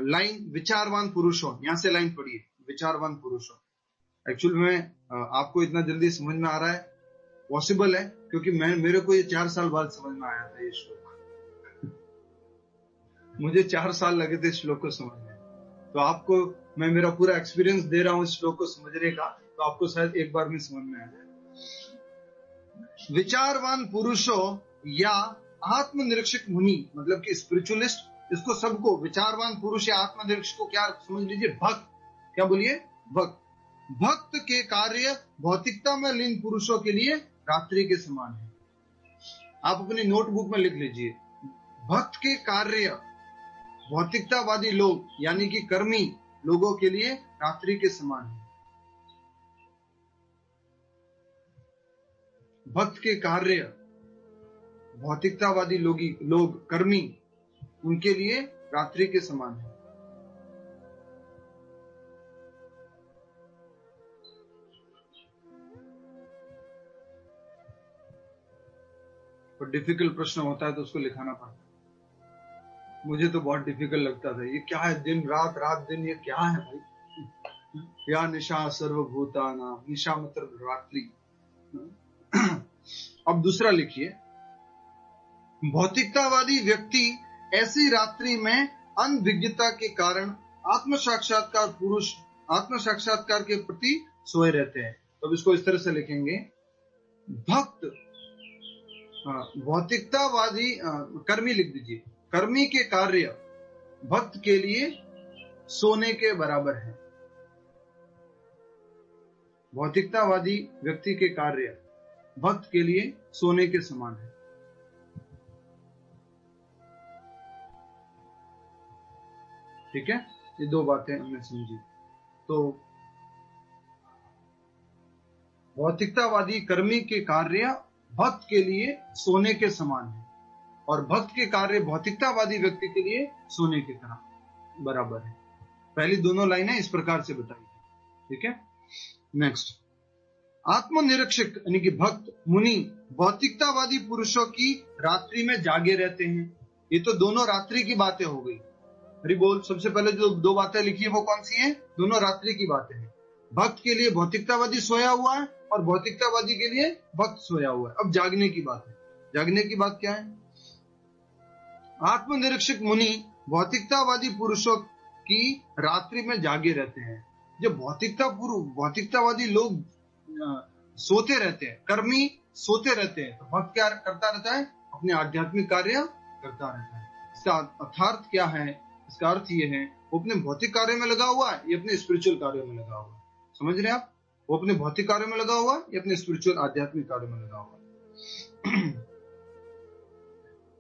लाइन विचारवान पुरुषों, यहां से लाइन पढ़िए, विचारवान पुरुषों। एक्चुअली में आपको इतना जल्दी समझ में आ रहा है, पॉसिबल है क्योंकि मेरे को ये 4 साल बाद समझ में आया था ये श्लोक। मुझे 4 साल लगे थे इस श्लोक को समझने। तो आपको मैं मेरा पूरा एक्सपीरियंस दे रहा हूं इस श्लोक को समझने का, तो आपको शायद एक बार में समझ में आ जाए। विचारवान पुरुषों या आत्मनिरीक्षक मुनि, मतलब कि स्पिरिचुअलिस्ट, इसको सबको विचारवान पुरुष या आत्मनिरीक्षक को क्या समझ लीजिए? भक्त। क्या बोलिए? भक्त। भक्त के कार्य भौतिकता में लीन पुरुषों के लिए रात्रि के समान है। आप अपनी नोटबुक में लिख लीजिए, भक्त के कार्य भौतिकतावादी लोग यानी कि कर्मी लोगों के लिए रात्रि के समान है। भक्त के कार्य भौतिकतावादी लोग कर्मी, उनके लिए रात्रि के समान है। और डिफिकल्ट प्रश्न होता है तो उसको लिखाना पड़ता है। मुझे तो बहुत डिफिकल्ट लगता था, ये क्या है, दिन रात रात दिन, ये क्या है भाई। या निशा सर्वभूताना, निशा मतलब रात्रि। अब दूसरा लिखिए, भौतिकतावादी व्यक्ति ऐसी रात्रि में अनभिज्ञता के कारण आत्म साक्षात्कार के प्रति सोए रहते हैं। तो अब इसको इस तरह से लिखेंगे, भक्त भौतिकतावादी कर्मी लिख दीजिए, कर्मी के कार्य भक्त के लिए सोने के बराबर है। भौतिकतावादी व्यक्ति के कार्य भक्त के लिए सोने के समान है। ठीक है, ये दो बातें हमने समझी। तो भौतिकतावादी कर्मी के कार्य भक्त के लिए सोने के समान है, और भक्त के कार्य भौतिकतावादी व्यक्ति के लिए सोने के तरह बराबर है। पहली दोनों लाइनें इस प्रकार से बताई। ठीक है, नेक्स्ट, आत्मनिरीक्षक यानी कि भक्त मुनि भौतिकतावादी पुरुषों की रात्रि में जागे रहते हैं। ये तो दोनों रात्रि की बातें हो गई। हरि बोल। सबसे पहले जो दो बातें लिखी है वो कौन सी हैं? दोनों रात्रि की बातें हैं। भक्त के लिए भौतिकतावादी सोया हुआ है और भौतिकतावादी के लिए भक्त सोया हुआ है। अब जागने की बात है। जागने की बात क्या है? आत्मनिरीक्षक मुनि भौतिकतावादी पुरुषों की रात्रि में जागे रहते हैं। जब भौतिकतावादी लोग सोते रहते हैं, कर्मी सोते रहते हैं, तो भक्त क्या करता रहता है? अपने आध्यात्मिक कार्य करता रहता है। इसका अर्थार्थ क्या है? इसका अर्थ ये है, वो अपने भौतिक कार्य में लगा हुआ है, ये अपने स्पिरिचुअल कार्य में लगा हुआ है। समझ रहे हैं आप? वो अपने भौतिक कार्य में लगा हुआ है, ये अपने स्पिरिचुअल आध्यात्मिक कार्य में लगा हुआ है।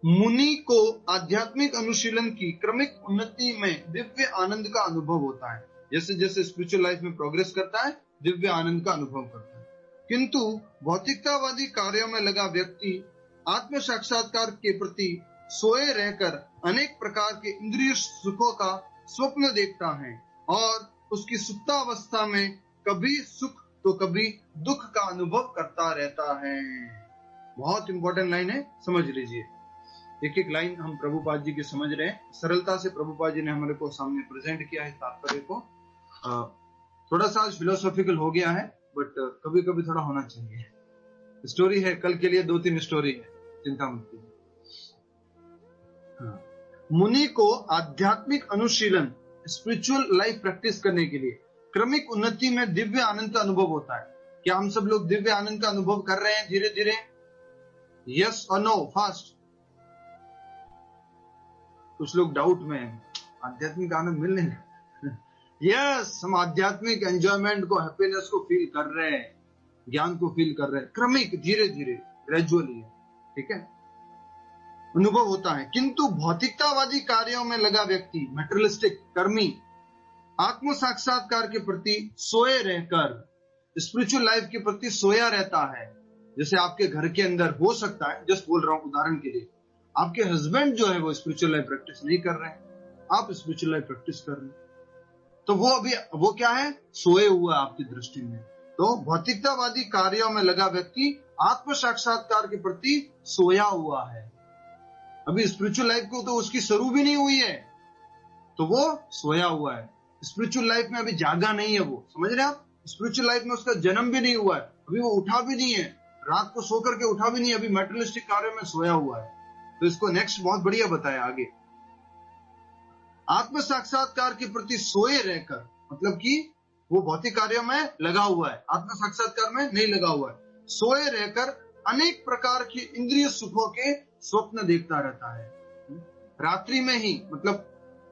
मुनि को आध्यात्मिक अनुशीलन की क्रमिक उन्नति में दिव्य आनंद का अनुभव होता है। जैसे जैसे स्पिरिचुअल लाइफ में प्रोग्रेस करता है, दिव्य आनंद का अनुभव करता है। किंतु भौतिकतावादी कार्यों में लगा व्यक्ति आत्म साक्षात्कार के प्रति सोए रहकर अनेक प्रकार के इंद्रिय सुखों का स्वप्न देखता है और उसकी सुप्तावस्था में कभी सुख तो कभी दुख का अनुभव करता रहता है। बहुत इंपॉर्टेंट लाइन है, समझ लीजिए। एक एक लाइन हम प्रभुपाद जी की समझ रहे हैं। सरलता से प्रभुपाद जी ने हमारे को सामने प्रेजेंट किया है तात्पर्य को। थोड़ा सा आज फिलोसॉफिकल हो गया है, बट कभी कभी थोड़ा होना चाहिए। स्टोरी है, कल के लिए 2-3 स्टोरी है, चिंता मत कीजिए। मुनि को आध्यात्मिक अनुशीलन स्पिरिचुअल लाइफ प्रैक्टिस करने के लिए क्रमिक उन्नति में दिव्य आनंद का अनुभव होता है। क्या हम सब लोग दिव्य आनंद का अनुभव कर रहे हैं धीरे धीरे? यस और नो? फास्ट। कुछ लोग डाउट में हैं, आध्यात्मिक आनंद मिल नहीं। यस, हम आध्यात्मिक एंजॉयमेंट को, हैप्पीनेस को फील कर रहे हैं, ज्ञान को फील कर रहे हैं। क्रमिक, धीरे धीरे, ग्रेजुअली है। ठीक है, अनुभव होता है। किंतु भौतिकतावादी कार्यों में लगा व्यक्ति, मेटेरियलिस्टिक कर्मी, आत्म साक्षात्कार के प्रति सोए रहकर, स्पिरिचुअल लाइफ के प्रति सोया रहता है। जैसे आपके घर के अंदर हो सकता है, जस्ट बोल रहा हूं उदाहरण के लिए, आपके हस्बैंड जो है वो स्पिरिचुअल लाइफ प्रैक्टिस नहीं कर रहे हैं, आप स्पिरिचुअल लाइफ प्रैक्टिस कर रहे हैं, तो वो क्या है? सोए हुआ है आपकी दृष्टि में। तो भौतिकतावादी कार्यों में लगा व्यक्ति आत्म साक्षात्कार के प्रति सोया हुआ है। अभी स्पिरिचुअल लाइफ को तो उसकी शुरू भी नहीं हुई है, तो वो सोया हुआ है। स्पिरिचुअल लाइफ में अभी जागा नहीं है वो। समझ रहे हैं आप? स्पिरिचुअल लाइफ में उसका जन्म भी नहीं हुआ है, अभी वो उठा भी नहीं है, रात को सो करके उठा भी नहीं है, अभी मेटेरियलिस्टिक कार्य में सोया हुआ है। तो इसको नेक्स्ट बहुत बढ़िया बताया आगे। आत्म साक्षात्कार के प्रति सोए रहकर, मतलब कि वो भौतिक कार्यों में लगा हुआ है, आत्म साक्षात्कार में नहीं लगा हुआ है। सोए रहकर अनेक प्रकार के इंद्रिय सुखों के स्वप्न देखता रहता है। रात्रि में ही, मतलब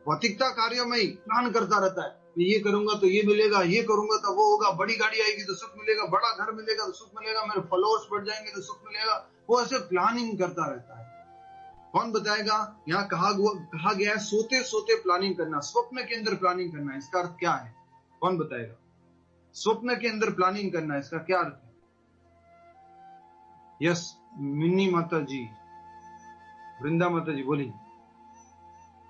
भौतिकता कार्यों में ही प्लान करता रहता है, ये करूंगा तो ये मिलेगा, ये करूंगा तो वो होगा, बड़ी गाड़ी आएगी तो सुख मिलेगा, बड़ा घर मिलेगा तो सुख मिलेगा, मेरे फॉलोअर्स बढ़ जाएंगे तो सुख मिलेगा। वो ऐसे प्लानिंग करता रहता है। कौन बताएगा? यहाँ कहा गया है सोते सोते प्लानिंग करना, स्वप्न के अंदर प्लानिंग करना। इसका अर्थ क्या है? कौन बताएगा? स्वप्न के अंदर प्लानिंग करना, इसका क्या अर्थ है? यस, मिन्नी माता जी, वृंदा माता जी बोलिए।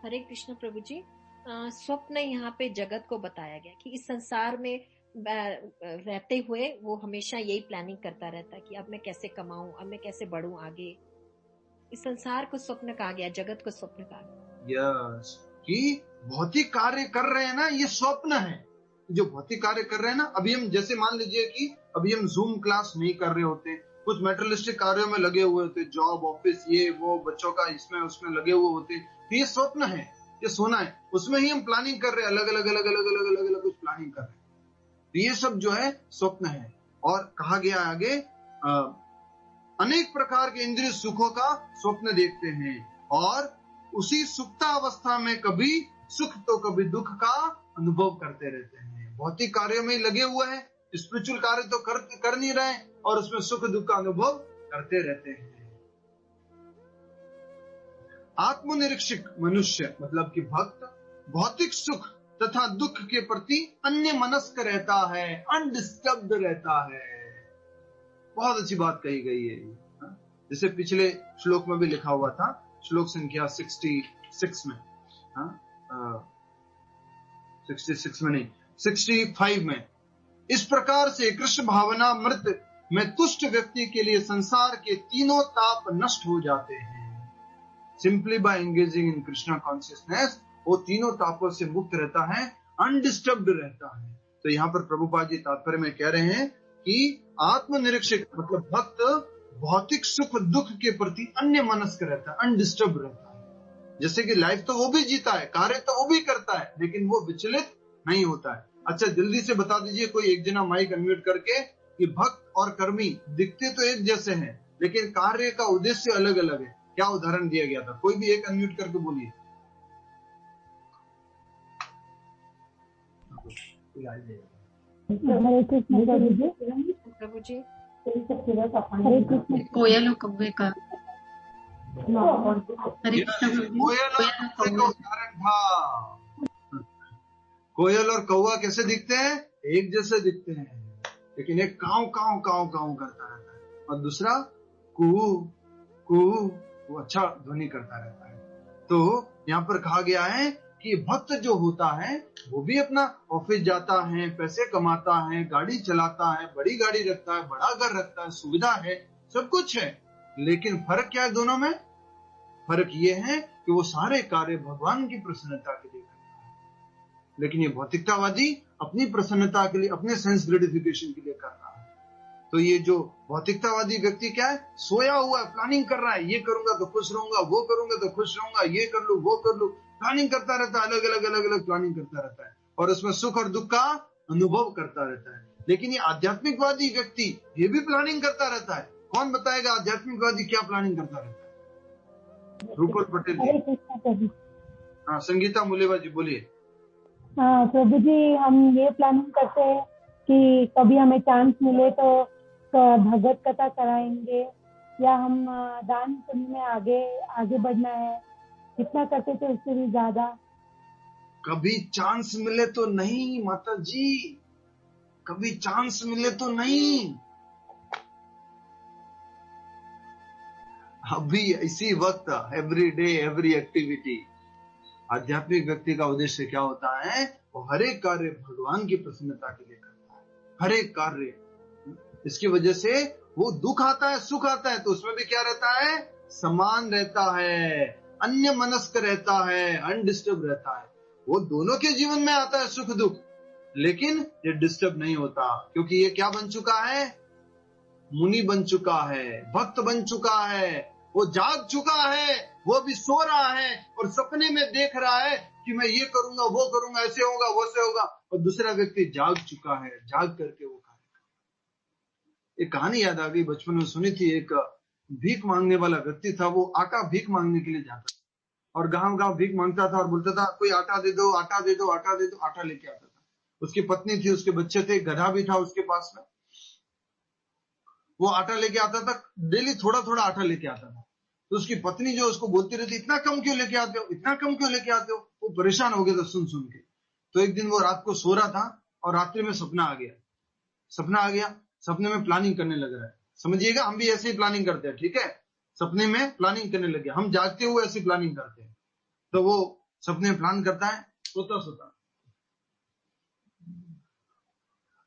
हरे कृष्ण प्रभु जी। स्वप्न यहाँ पे जगत को बताया गया कि इस संसार में रहते हुए वो हमेशा यही प्लानिंग करता रहता है कि अब मैं कैसे कमाऊं, अब मैं कैसे बढ़ूं आगे। इस संसार को स्वप्न कहा गया, जगत को स्वप्न कहा गया। यस, कि भौतिक कार्य कर रहे हैं ना, ये स्वप्न है। जो भौतिक कार्य कर रहे हैं ना, अभी हम जैसे मान लीजिए कि अभी हम जूम क्लास नहीं कर रहे होते, कुछ मेटेरियलिस्टिक कार्यों में लगे हुए होते, जॉब, ऑफिस, ये वो, बच्चों का इसमें उसमें लगे हुए होते, तो ये स्वप्न है, ये सोना है। उसमें ही हम प्लानिंग कर रहे हैं, अलग अलग अलग अलग अलग अलग अलग कुछ प्लानिंग कर रहे हैं, तो ये सब जो है स्वप्न है। और कहा गया आगे, अनेक प्रकार के इंद्रिय सुखों का स्वप्न देखते हैं और उसी सुप्ता अवस्था में कभी सुख तो कभी दुख का अनुभव करते रहते हैं। भौतिक कार्यों में लगे हुए हैं, स्पिरिचुअल कार्य तो कर नहीं रहे, और उसमें सुख दुख का अनुभव करते रहते हैं। आत्मनिरीक्षक मनुष्य मतलब कि भक्त भौतिक सुख तथा दुख के प्रति अन्य मनस्क रहता है, अनडिस्टर्ब्ड रहता है। बहुत अच्छी बात कही गई है, जैसे पिछले श्लोक में भी लिखा हुआ था, श्लोक संख्या 66 में, 66 में नहीं, 65 में। इस प्रकार से कृष्ण भावना मृत में तुष्ट व्यक्ति के लिए संसार के तीनों ताप नष्ट हो जाते हैं। Simply by engaging in Krishna consciousness वो तीनों तापों से मुक्त रहता है, अनडिस्टर्ब्ड रहता है। तो यहाँ पर प्रभुपाद जी तात्पर्य में कह रहे हैं कि आत्मनिरीक्षक मतलब भक्त भौतिक सुख दुख के प्रति अन्य मनस्क रहता है, अनडिस्टर्ब रहता है। जैसे कि लाइफ तो वो भी जीता है, कार्य तो वो भी करता है, लेकिन वो विचलित नहीं होता है। अच्छा, जल्दी से बता दीजिए कोई एक जना माइक अनम्यूट करके कि भक्त और कर्मी दिखते तो एक जैसे हैं, लेकिन कार्य का उद्देश्य अलग अलग है। क्या उदाहरण दिया गया था? कोई भी एक अनम्यूट करके बोलिए। हरे कृष्ण प्रभु जी। हरे कृष्ण। कोयल और कौवे का हरे कृष्ण। कोयल का उदाहरण था। कोयल और कौवा कैसे दिखते हैं? एक जैसे दिखते हैं, लेकिन एक काऊ काऊ काऊ काऊ करता रहता है और दूसरा कू कू, वो अच्छा ध्वनि करता रहता है। तो यहाँ पर कहा गया है कि भक्त जो होता है वो भी अपना ऑफिस जाता है, पैसे कमाता है, गाड़ी चलाता है, बड़ी गाड़ी रखता है, बड़ा घर रखता है, सुविधा है, सब कुछ है, लेकिन फर्क क्या है दोनों में? फर्क ये है कि वो सारे कार्य भगवान की प्रसन्नता के लिए करता है, लेकिन ये भौतिकतावादी अपनी प्रसन्नता के लिए, अपने सेंस ग्रेटिफिकेशन के लिए कर रहा है। तो ये जो भौतिकतावादी व्यक्ति क्या है? सोया हुआ है, प्लानिंग कर रहा है, ये करूंगा तो खुश रहूंगा, वो करूंगा तो खुश रहूंगा, ये कर लूं वो कर लूं, प्लानिंग करता रहता है, अलग अलग अलग अलग प्लानिंग करता रहता है और उसमें सुख और दुख का अनुभव करता रहता है। लेकिन ये आध्यात्मिकवादी व्यक्ति ये भी प्लानिंग करता रहता है। कौन बताएगा आध्यात्मिकवादी क्या प्लानिंग करता रहता है? रूपल पटेल जी। हाँ, संगीता मुलेवा जी बोलिए। हाँ प्रभु जी, हम ये प्लानिंग करते हैं कि कभी हमें चांस मिले तो भगवत कथा कराएंगे, या हम दान पुण्य में आगे बढ़ना है, जितना करते थे उससे भी ज्यादा। कभी चांस मिले तो नहीं माता जी, कभी चांस मिले तो नहीं। अभी इसी वक्त एवरी डे एवरी एक्टिविटी। आध्यात्मिक व्यक्ति का उद्देश्य क्या होता है? वो हर एक कार्य भगवान की प्रसन्नता के लिए करता है, हर एक कार्य। इसकी वजह से वो दुख आता है सुख आता है तो उसमें भी क्या रहता है? समान रहता है, अन्य मनस्क रहता है, अनडिस्टर्ब रहता है। वो दोनों के जीवन में आता है सुख दुख, लेकिन ये डिस्टर्ब नहीं होता, क्योंकि ये क्या बन चुका है? मुनि बन चुका है, भक्त बन चुका है, वो जाग चुका है, वो भी सो रहा है और सपने में देख रहा है कि मैं ये करूंगा वो करूंगा, ऐसे होगा वैसे होगा, और दूसरा व्यक्ति जाग चुका है, जाग करके वो कार्य। एक कहानी याद आ गई, बचपन में सुनी थी। एक भीख मांगने वाला व्यक्ति था, वो आटा भीख मांगने के लिए जाता था और गांव गांव भीख मांगता था और बोलता था कोई आटा दे दो, आटा दे दो, आटा दे दो। आटा लेके आता था। उसकी पत्नी थी, उसके बच्चे थे, गधा भी था उसके पास में। वो आटा लेके आता था, डेली थोड़ा थोड़ा आटा लेके आता था। तो उसकी पत्नी जो उसको बोलती रहती, इतना कम क्यों लेके आते हो, इतना कम क्यों लेके आते हो? वो परेशान हो गया था सुन सुन के। तो एक दिन वो रात को सो रहा था और रात्रि में सपना आ गया। सपने में प्लानिंग करने लग रहा है। समझिएगा, हम भी ऐसे ही प्लानिंग करते हैं, ठीक है? सपने में प्लानिंग करने लगे, हम जागते हुए ऐसी प्लानिंग करते हैं। तो वो सपने में प्लान करता है, सोता सोता,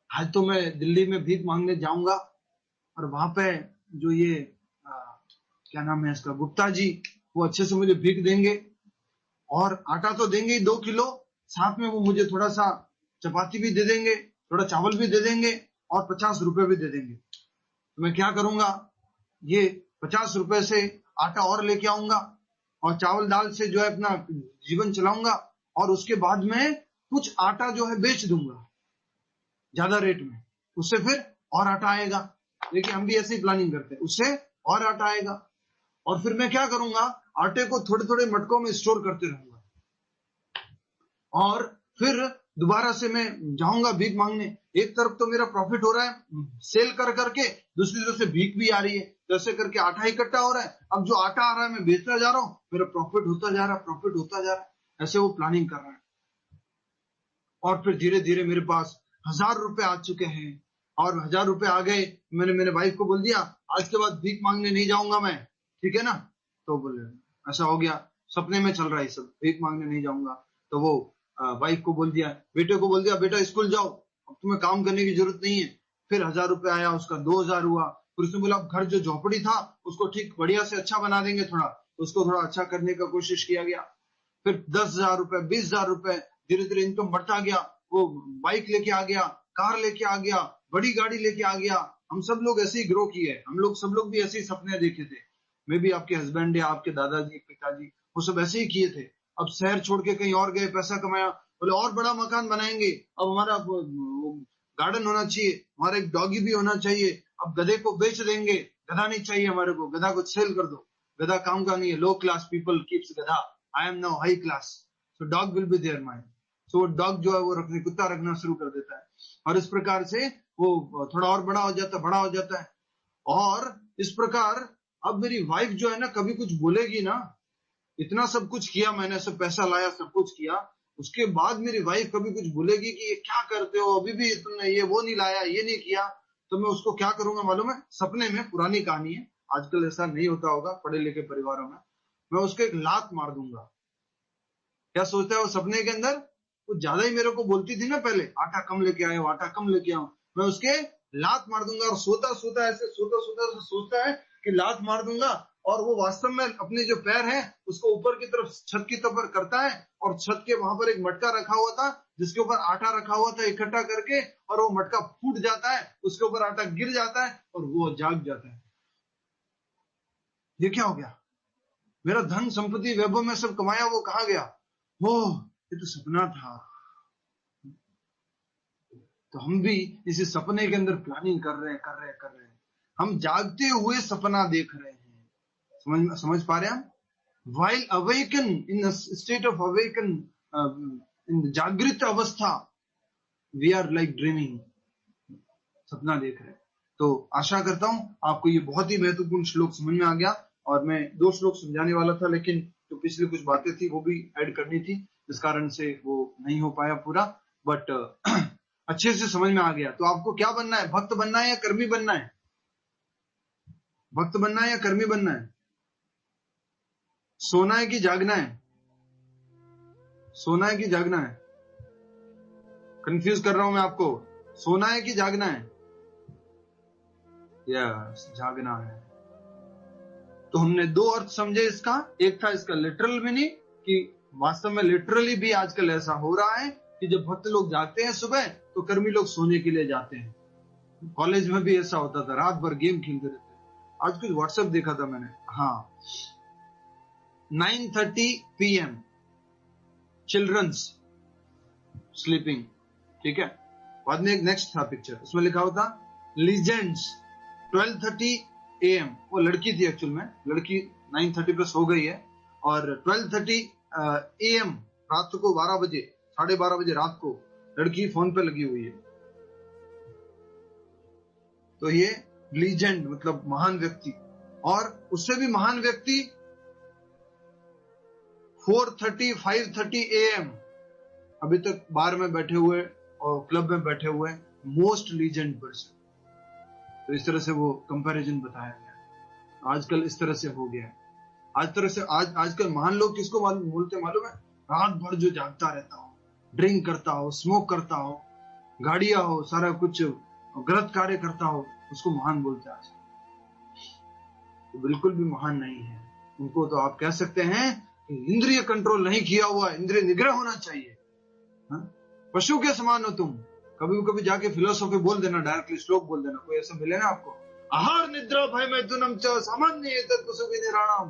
आज तो मैं दिल्ली में भीख मांगने जाऊंगा और वहां पे जो ये क्या नाम है इसका, गुप्ता जी, वो अच्छे से मुझे भीख देंगे और आटा तो देंगे ही 2 किलो, साथ में वो मुझे थोड़ा सा चपाती भी दे देंगे, थोड़ा चावल भी दे देंगे और 50 रुपए भी दे देंगे। तो मैं क्या करूंगा, ये 50 रुपए से आटा और लेके आऊंगा और चावल दाल से जो है अपना जीवन चलाऊंगा, और उसके बाद में कुछ आटा जो है बेच दूंगा ज्यादा रेट में, उससे फिर और आटा आएगा। देखिए हम भी ऐसे ही प्लानिंग करते हैं, उससे और आटा आएगा। और फिर मैं क्या करूंगा, आटे को थोड़े थोड़े मटकों में स्टोर करते रहूंगा, और फिर दोबारा से मैं जाऊंगा भीख मांगने। एक तरफ तो मेरा प्रॉफिट हो रहा है सेल कर करके, दूसरी तरफ से भीख भी आ रही है, तो ऐसे करके आटा इकट्ठा हो रहा है। अब जो आटा आ रहा है मैं बेचता जा रहा हूं, मेरा प्रॉफिट होता जा रहा है, प्रॉफिट होता जा रहा है। ऐसे वो प्लानिंग कर रहा है। और फिर धीरे धीरे मेरे पास 1000 रुपए आ चुके हैं, और 1000 रुपए आ गए। मैंने मेरे वाइफ को बोल दिया आज के बाद भीख मांगने नहीं जाऊंगा मैं, ठीक है ना। तो बोले ऐसा हो गया, सपने में चल रहा है सब, भीख मांगने नहीं जाऊंगा। तो वो वाइफ को बोल दिया, बेटे को बोल दिया बेटा स्कूल जाओ, अब तुम्हें काम करने की जरूरत नहीं है। फिर 1000 रुपए आया, उसका 2000 हुआ। फिर उसने बोला घर जो झोपड़ी था उसको ठीक बढ़िया से अच्छा बना देंगे, थोड़ा उसको थोड़ा अच्छा करने का कोशिश किया गया। फिर 10,000 रुपए, 20,000 रुपए, धीरे धीरे इनकम बढ़ता गया। वो बाइक लेके आ गया, कार लेके आ गया, बड़ी गाड़ी लेके आ गया। हम सब लोग ऐसे ही ग्रो किए, हम लोग सब लोग भी ऐसे ही सपने देखे थे। मे भी आपके हस्बैंड या आपके दादाजी पिताजी वो सब ऐसे ही किए थे। अब शहर छोड़ के कहीं और गए, पैसा कमाया, बोले और बड़ा मकान बनाएंगे, अब हमारा गार्डन होना चाहिए, हमारा एक डॉगी भी होना चाहिए, अब गधे को बेच देंगे, गधा नहीं चाहिए हमारे को, गधा को सेल कर दो, गधा काम का नहीं है, लो क्लास पीपल कीप्स गधा, I am now high class, so dog will be their mind. So dog जो है वो रखने, कुत्ता रखना शुरू कर देता है, और इस प्रकार से वो थोड़ा और बड़ा हो जाता है। और इस प्रकार अब मेरी वाइफ जो है ना कभी कुछ बोलेगी ना, इतना सब कुछ किया मैंने, सब पैसा लाया, सब कुछ किया, उसके बाद मेरी वाइफ कभी कुछ बोलेगी कि ये क्या करते हो, अभी भी तुमने ये वो नहीं लाया, ये नहीं किया, तो मैं उसको क्या करूंगा मालूम है, सपने में, पुरानी कहानी है, आजकल ऐसा नहीं होता होगा पढ़े लिखे परिवारों में, मैं उसको एक लात मार दूंगा। क्या सोचता है वो सपने के अंदर, वो ज्यादा ही मेरे को बोलती थी ना पहले, आटा कम लेके आए, आटा कम लेके आओ, मैं उसके लात मार दूंगा। और सोता सोता ऐसे सोचता है कि लात मार दूंगा, और वो वास्तव में अपने जो पैर हैं उसको ऊपर की तरफ छत की तरफ करता है, और छत के वहां पर एक मटका रखा हुआ था जिसके ऊपर आटा रखा हुआ था इकट्ठा करके, और वो मटका फूट जाता है, उसके ऊपर आटा गिर जाता है और वो जाग जाता है। ये क्या हो गया, मेरा धन संपत्ति वैभव में सब कमाया वो कहाँ गया, वो ये तो सपना था। तो हम भी इसी सपने के अंदर प्लानिंग कर रहे हैं, हम जागते हुए सपना देख रहे हैं। समझ पा रहे हैं हम? While awaken in a state of awaken in जागृत अवस्था, we are like dreaming, सपना देख रहे हैं। तो आशा करता हूं आपको ये बहुत ही महत्वपूर्ण श्लोक समझ में आ गया, और मैं 2 श्लोक समझाने वाला था, लेकिन जो पिछली कुछ बातें थी वो भी ऐड करनी थी, इस कारण से वो नहीं हो पाया पूरा, बट अच्छे से समझ में आ गया। तो आपको क्या बनना है, भक्त बनना है या कर्मी बनना है? भक्त बनना है या कर्मी बनना है? सोना है कि जागना है? सोना है कि जागना है? कंफ्यूज कर रहा हूं मैं आपको, सोना है कि जागना है? यस, जागना है। तो हमने 2 अर्थ समझे इसका, एक था इसका लिटरल मीनिंग कि वास्तव में लिटरली भी आजकल ऐसा हो रहा है कि जब भक्त लोग जागते हैं सुबह तो कर्मी लोग सोने के लिए जाते हैं। कॉलेज में भी ऐसा होता था, रात भर गेम खेलते रहते। आज कुछ व्हाट्सएप देखा था मैंने, हाँ, 9:30 PM चिल्ड्रंस स्लीपिंग, ठीक है। बाद में एक नेक्स्ट था पिक्चर, उसमें लिखा हुआ था लीजेंड्स 12:30 AM, वो लड़की थी एक्चुअल में, लड़की 9:30 पे सो गई है, और 12:30 AM रात को 12 बजे, 12:30 बजे रात को लड़की फोन पे लगी हुई है। तो ये लीजेंड मतलब महान व्यक्ति, और उससे भी महान व्यक्ति 4:30 5:30 AM अभी तक बार में बैठे हुए और क्लब में बैठे हुए मोस्ट लीजेंड पर्सन। तो इस तरह से वो कंपैरिजन बताया गया। आजकल इस तरह से हो गया है। आजकल महान लोग किसको बोलते मालूम है? रात भर जो जागता रहता हो, ड्रिंक करता हो, स्मोक करता हो, गाड़ियां हो, सारा कुछ गलत कार्य करता हो, उसको महान बोलते हैं आजकल। तो बिल्कुल भी महान नहीं है। उनको तो आप कह सकते हैं इंद्रिय कंट्रोल नहीं किया हुआ, इंद्रिय निग्रह होना चाहिए। पशु के समान हो तुम। कभी कभी जाके फिलोसॉफी बोल देना, डायरेक्टली श्लोक बोल देना, कोई ऐसा मिले ना आपको, आहार निद्रा भय मैथुनम च सामान्य तत्पशु निराणाम।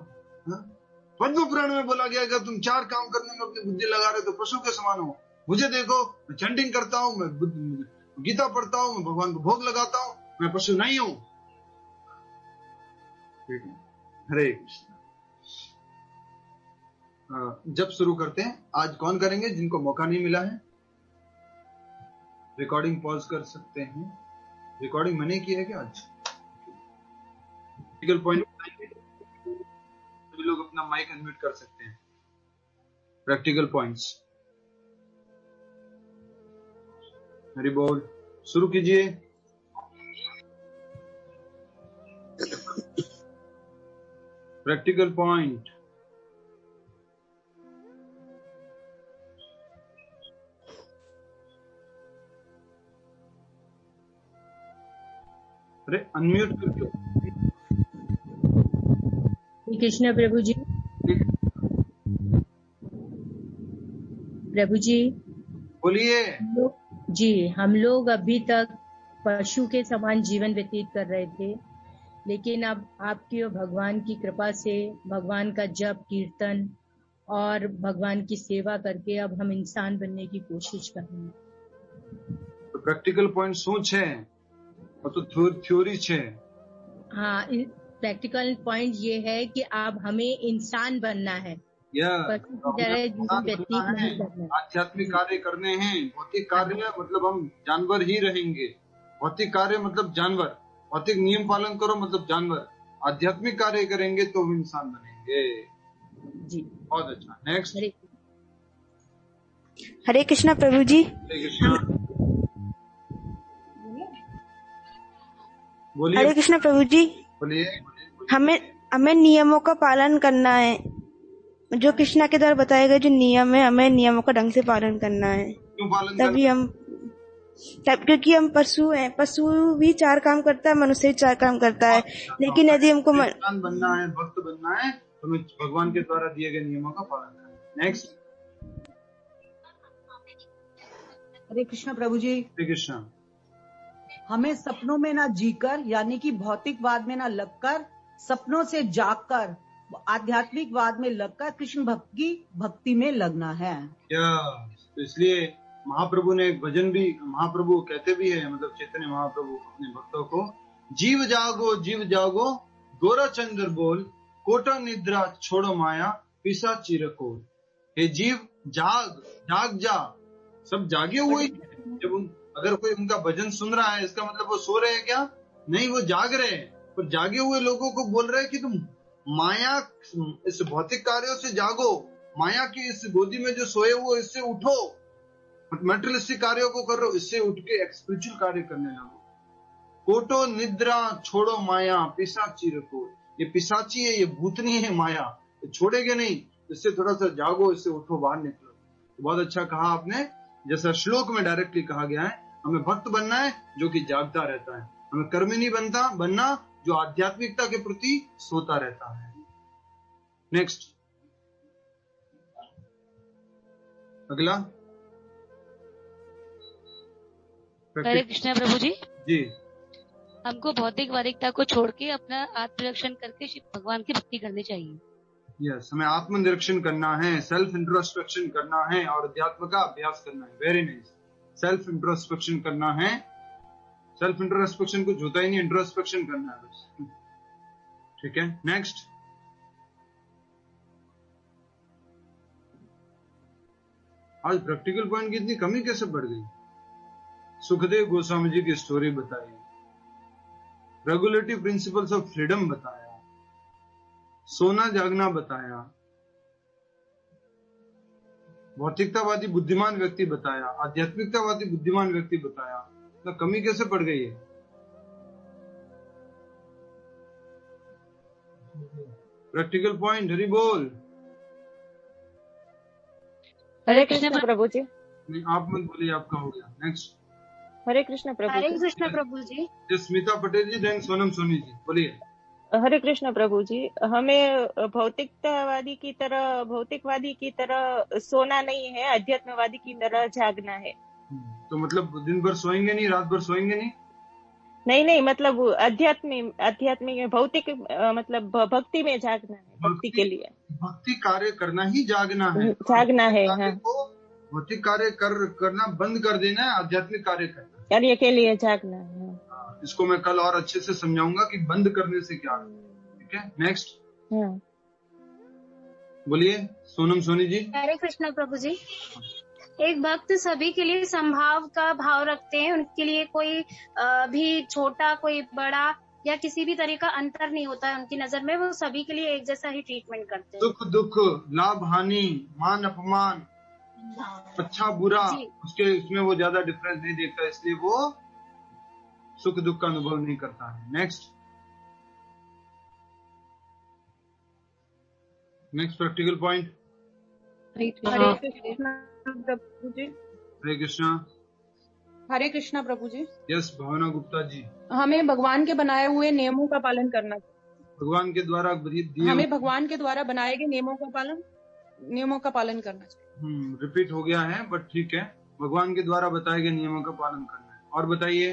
पद्म पुराण में बोला गया कि तुम 4 काम करने में अपनी बुद्धि लगा रहे तो पशु के समान हो। मुझे देखो, मैं चैंटिंग करता हूँ, मैं गीता पढ़ता हूँ, मैं भगवान को भोग लगाता हूँ, मैं पशु नहीं हूँ। हरे कृष्ण। जब शुरू करते हैं, आज कौन करेंगे जिनको मौका नहीं मिला है? रिकॉर्डिंग पॉज कर सकते हैं। रिकॉर्डिंग मैंने की है क्या आज? प्रैक्टिकल पॉइंट सभी लोग अपना माइक अनम्यूट कर सकते हैं। Practical points. हरि बोल, शुरू कीजिए। Practical point. अरे अनम्यूट करके। कृष्ण प्रभु जी। प्रभु जी बोलिए। जी, हम लोग अभी तक पशु के समान जीवन व्यतीत कर रहे थे, लेकिन अब आपकी और भगवान की कृपा से भगवान का जप कीर्तन और भगवान की सेवा करके अब हम इंसान बनने की कोशिश कर रहे हैं। तो प्रैक्टिकल पॉइंट શું છે और तो थ्योरी છે? हाँ, प्रैक्टिकल पॉइंट ये है कि अब हमें इंसान बनना है, पशु की तरह जीवन व्यतीत नहीं करना है। आध्यात्मिक कार्य करने हैं। भौतिक कार्य मतलब हम जानवर ही रहेंगे। भौतिक कार्य मतलब जानवर। भौतिक नियम पालन करो मतलब जानवर। आध्यात्मिक कार्य करेंगे तो हम इंसान बनेंगे। जी, बहुत अच्छा। नेक्स्ट। हरे कृष्णा प्रभु जी। हरे कृष्णा। बोलिए। हरे कृष्णा प्रभु जी। बोलिए। हमें नियमों का पालन करना है। जो कृष्णा के द्वारा बताए गए जो नियम है, हमें नियमों का ढंग से पालन करना है। क्यों पालन तभी हम क्योंकि हम पशु हैं। पशु भी 4 काम करता है, मनुष्य भी 4 काम करता है। लेकिन यदि हमको इंसान बनना है, भक्त बनना है, तो हमें भगवान के द्वारा दिए गए नियमों का पालन करना है। नेक्स्ट। हरे कृष्ण प्रभु जी। हरे कृष्ण। हमें सपनों में ना जीकर, यानी कि भौतिकवाद में ना लगकर, सपनों से जागकर आध्यात्मिकवाद में लगकर कृष्ण भक्ति में लगना है। तो इसलिए महाप्रभु ने एक भजन भी, महाप्रभु कहते भी है, मतलब चैतन्य महाप्रभु अपने भक्तों को, जीव जागो गोरा चंद्र बोल, कोटा निद्रा छोड़ो माया, पिसा चिरकोल। हे जीव जाग जा। सब जागे हुए। जब अगर कोई उनका भजन सुन रहा है, इसका मतलब वो सो रहे हैं क्या? नहीं, वो जाग रहे हैं। पर जागे हुए लोगों को बोल रहे हैं कि तुम माया, इस भौतिक कार्यों से जागो, माया की इस गोदी में जो सोए हुए, इससे उठो। मटेरियलिस्टिक कार्यों को कर रहे हो, इससे उठ के स्पिरिचुअल कार्य करने लगो। कोटो निद्रा छोड़ो माया, पिशाची रखो। ये पिशाची है, ये भूतनी है माया, ये छोड़ेगे नहीं। इससे थोड़ा सा जागो, इससे उठो, बाहर निकलो। तो बहुत अच्छा कहा आपने। जैसा श्लोक में डायरेक्टली कहा गया है, हमें भक्त बनना है जो कि जागता रहता है। हमें कर्मी नहीं बनना जो आध्यात्मिकता के प्रति सोता रहता है। नेक्स्ट। अगला। हरे कृष्णा प्रभु जी। जी। हमको भौतिकवादिकता को छोड़ के अपना आत्मरक्षण करके शिव भगवान की भक्ति करनी चाहिए। यस, हमें आत्मनिरीक्षण करना है, सेल्फ इंट्रोस्पेक्शन करना है और अध्यात्म का अभ्यास करना है। Very nice. सेल्फ इंट्रोस्पेक्शन करना है। सेल्फ इंट्रोस्पेक्शन कुछ होता ही नहीं, इंट्रोस्पेक्शन करना है बस। ठीक है। नेक्स्ट। आज प्रैक्टिकल पॉइंट की इतनी कमी कैसे बढ़ गई? सुखदेव गोस्वामी जी की स्टोरी बताई, रेगुलेटिव प्रिंसिपल्स ऑफ फ्रीडम बताया, सोना जागना बताया, भौतिकतावादी बुद्धिमान व्यक्ति बताया, आध्यात्मिकतावादी बुद्धिमान व्यक्ति बताया। तो कमी कैसे पड़ गई है? Practical point. हरि बोल। हरे कृष्ण प्रभु जी। नहीं, आप मत बोलिए, आपका हो गया। नेक्स्ट। हरे कृष्ण प्रभु जी। हरे कृष्ण प्रभु जी। स्मिता पटेल जी, देन सोनम सोनी जी, बोलिए। हरे कृष्ण प्रभु जी, हमें भौतिकवादी की तरह सोना नहीं है, अध्यात्मवादी की तरह जागना है। तो मतलब दिन भर सोएंगे नहीं, रात भर सोएंगे नहीं? नहीं, मतलब आध्यात्मिक भौतिक मतलब भक्ति में जागना है, भक्ति के लिए भक्ति कार्य करना ही जागना है, हाँ। भौतिक कार्य करना बंद कर देना है, आध्यात्मिक कार्य के लिए जागना है। इसको मैं कल और अच्छे से समझाऊंगा कि बंद करने से क्या, ठीक है। नेक्स्ट बोलिए सोनम सोनी जी। हरे कृष्ण प्रभु जी। एक भक्त सभी के लिए संभाव का भाव रखते हैं, उनके लिए कोई भी छोटा कोई बड़ा या किसी भी तरह का अंतर नहीं होता है उनकी नजर में, वो सभी के लिए एक जैसा ही ट्रीटमेंट करते हैं। सुख दुख, लाभ हानि, मान अपमान, अच्छा बुरा, उसमें वो ज्यादा डिफरेंस नहीं देखता, इसलिए वो सुख दुख का अनुभव नहीं करता है। Next practical point. Hare Krishna Prabhu ji. Hare Krishna. Hare Krishna Prabhu ji. Yes Bhavna Gupta ji. हमें भगवान के बनाए हुए नियमों का पालन करना चाहिए। भगवान के द्वारा हमें भगवान के द्वारा बनाए गए नियमों का पालन करना चाहिए। रिपीट हो गया है बट ठीक है, भगवान के द्वारा बताए गए नियमों का पालन करना है। और बताइए।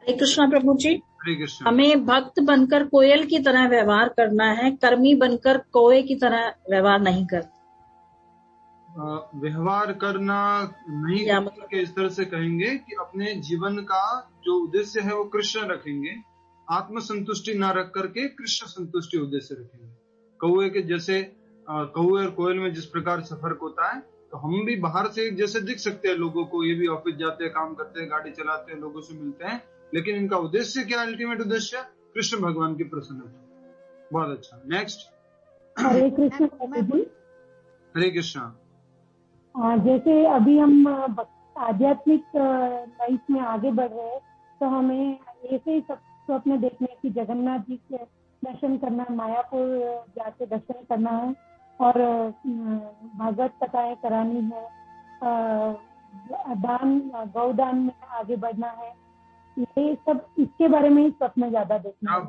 हरे कृष्णा प्रभु जी। हरे कृष्णा। हमें भक्त बनकर कोयल की तरह व्यवहार करना है, कर्मी बनकर कौवे की तरह व्यवहार नहीं करना। व्यवहार करना नहीं के इस तरह से कहेंगे कि अपने जीवन का जो उद्देश्य है वो कृष्ण रखेंगे, आत्म संतुष्टि ना रख करके कृष्ण संतुष्टि उद्देश्य रखेंगे। कौवे के जैसे कौवे और कोयल में जिस प्रकार से फर्क होता है, तो हम भी बाहर से एक जैसे दिख सकते हैं लोगों को, ये भी ऑफिस जाते हैं, काम करते हैं, गाड़ी चलाते हैं, लोगों से मिलते हैं, लेकिन इनका उद्देश्य क्या, अल्टीमेट उद्देश्य कृष्ण भगवान की प्रसन्नता। बहुत अच्छा। नेक्स्ट। हरे कृष्ण। हरे कृष्णा। जैसे अभी हम आध्यात्मिक लाइफ में आगे बढ़ रहे हैं, तो हमें ऐसे ही सब स्वप्न देखने की जगन्नाथ जी के दर्शन करना है, मायापुर जाके दर्शन करना है, और भागवत कथाएं करानी है, गौदान में आगे बढ़ना है, ये सब इसके बारे में ही स्वप्न ज्यादा देखना है।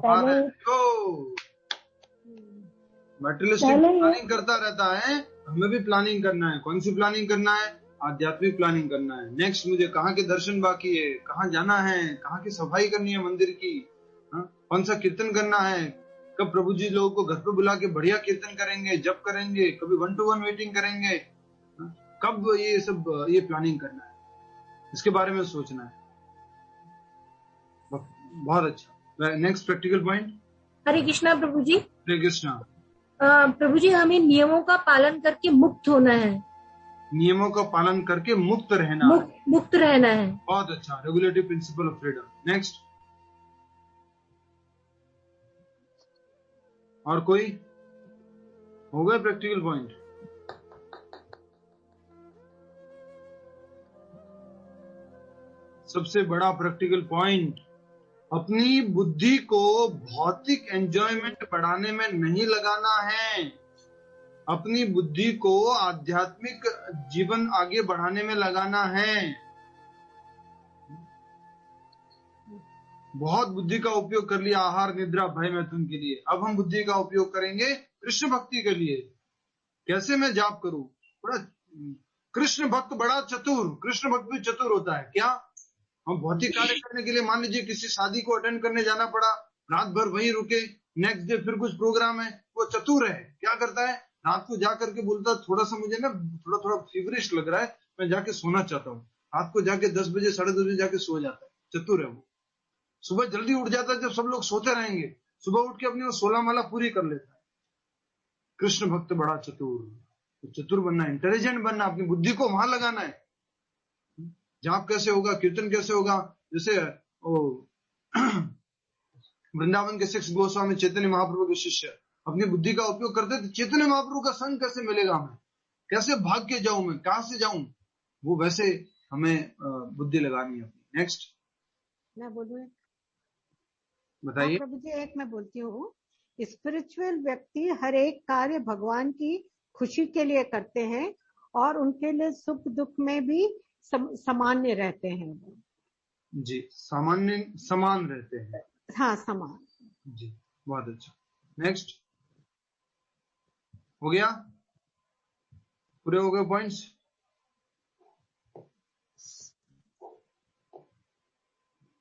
पहले प्लानिंग करता रहता है, हमें भी प्लानिंग करना है। कौन सी प्लानिंग करना है? आध्यात्मिक प्लानिंग करना है। नेक्स्ट मुझे कहाँ के दर्शन बाकी है, कहाँ जाना है, कहाँ की सफाई करनी है मंदिर की, कौन सा कीर्तन करना है, कब प्रभु जी लोगों को घर पे बुला के बढ़िया कीर्तन करेंगे, जप करेंगे, कभी 1-to-1 मीटिंग करेंगे, कब ये सब ये प्लानिंग करना है, इसके बारे में सोचना है। बहुत अच्छा। Next practical point. Hare Krishna Prabhu ji. Hare Krishna. Prabhu ji, हमें नियमों का पालन करके मुक्त होना है। नियमों का पालन करके मुक्त रहना मुक्त रहना है। बहुत अच्छा। Regulatory principle of freedom. Next. और कोई हो गए प्रैक्टिकल पॉइंट? सबसे बड़ा प्रैक्टिकल पॉइंट, अपनी बुद्धि को भौतिक एंजॉयमेंट बढ़ाने में नहीं लगाना है, अपनी बुद्धि को आध्यात्मिक जीवन आगे बढ़ाने में लगाना है। बहुत बुद्धि का उपयोग कर लिया आहार निद्रा भय मैथुन के लिए, अब हम बुद्धि का उपयोग करेंगे कृष्ण भक्ति के लिए। कैसे मैं जाप करूं? बड़ा कृष्ण भक्त बड़ा चतुर, कृष्ण भक्त भी चतुर होता है क्या? हम भौतिक कार्य करने के लिए मान लीजिए किसी शादी को अटेंड करने जाना पड़ा, रात भर वहीं रुके, नेक्स्ट डे फिर कुछ प्रोग्राम है, वो चतुर है। क्या करता है? रात को जा करके बोलता थोड़ा सा मुझे ना थोड़ा फीवरिश लग रहा है, मैं जाके सोना चाहता हूँ। रात को जाके 10 बजे 10:30 बजे जाके सो जाता है। चतुर है वो। सुबह जल्दी उठ जाता है, जब सब लोग सोते रहेंगे सुबह उठ के अपनी वो 16 माला पूरी कर लेता है। कृष्ण भक्त बड़ा चतुर। तो चतुर बनना, इंटेलिजेंट बनना, अपनी बुद्धि को वहां लगाना है। जाप कैसे होगा, कीर्तन कैसे होगा? जैसे वृंदावन के 6 गोस्वामी चैतन्य महाप्रभु के शिष्य अपनी बुद्धि का उपयोग करते थे। चैतन्य महाप्रभु का संग कैसे मिलेगा हमें, कैसे भाग के जाऊं, मैं कहां से जाऊं, वो वैसे हमें बुद्धि लगानी है अपनी। नेक्स्ट। मैं बोलूं? बताइए प्रभु जी। एक मैं बोलती हूँ, स्पिरिचुअल व्यक्ति हर एक कार्य भगवान की खुशी के लिए करते हैं और उनके लिए सुख दुख में भी सामान्य रहते हैं जी, समान रहते हैं। हाँ, समान जी, बहुत अच्छा। नेक्स्ट, हो गया? पूरे हो गए पॉइंट्स?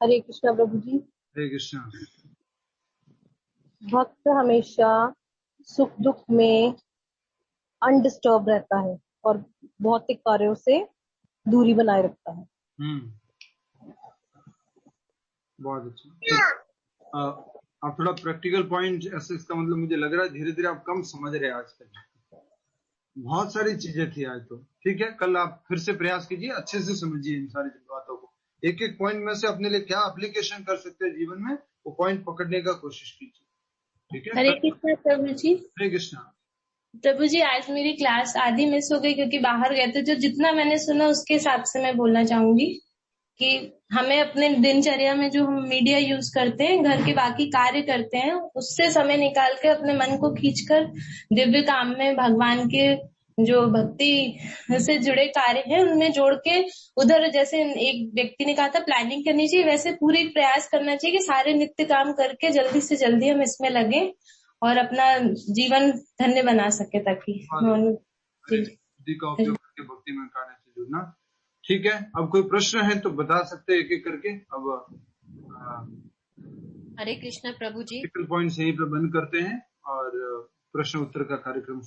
हरे कृष्णा प्रभु जी। हरे कृष्णा। भक्त हमेशा सुख दुख में अनडिस्टर्ब रहता है और भौतिक कार्यों से दूरी बनाए रखता है। बहुत अच्छा। आप थोड़ा प्रैक्टिकल पॉइंट, ऐसे इसका मतलब मुझे लग रहा है धीरे धीरे आप कम समझ रहे हैं आजकल। बहुत सारी चीजें थी आज तो, ठीक है, कल आप फिर से प्रयास कीजिए, अच्छे से समझिए इन सारी बातों को। एक एक पॉइंट में से अपने लिए क्या एप्लीकेशन कर सकते हैं जीवन में, वो पॉइंट पकड़ने का कोशिश कीजिए, ठीक है। हरे कृष्णा प्रभु जी। हरे कृष्णा प्रभु जी, आज मेरी क्लास आधी मिस हो गई क्योंकि बाहर गए थे। जो जितना मैंने सुना उसके हिसाब से मैं बोलना चाहूंगी कि हमें अपने दिनचर्या में जो हम मीडिया यूज करते हैं, घर के बाकी कार्य करते हैं, उससे समय निकाल के अपने मन को खींचकर दिव्य काम में भगवान के जो भक्ति से जुड़े कार्य हैं उनमें जोड़ के, उधर जैसे एक व्यक्ति ने कहा था प्लानिंग करनी चाहिए, वैसे पूरी प्रयास करना चाहिए कि सारे नित्य काम करके जल्दी से जल्दी हम इसमें लगे और अपना जीवन धन्य बना सके, ताकि बुद्धि का उपयोग करके भक्ति में कार्य से जुड़ना। ठीक है, अब कोई प्रश्न है तो बता सकते हैं एक एक करके। अब हरे कृष्णा प्रभु जी। पॉइंट्स यहीं पे बंद करते हैं और प्रश्न उत्तर का कार्यक्रम शुरू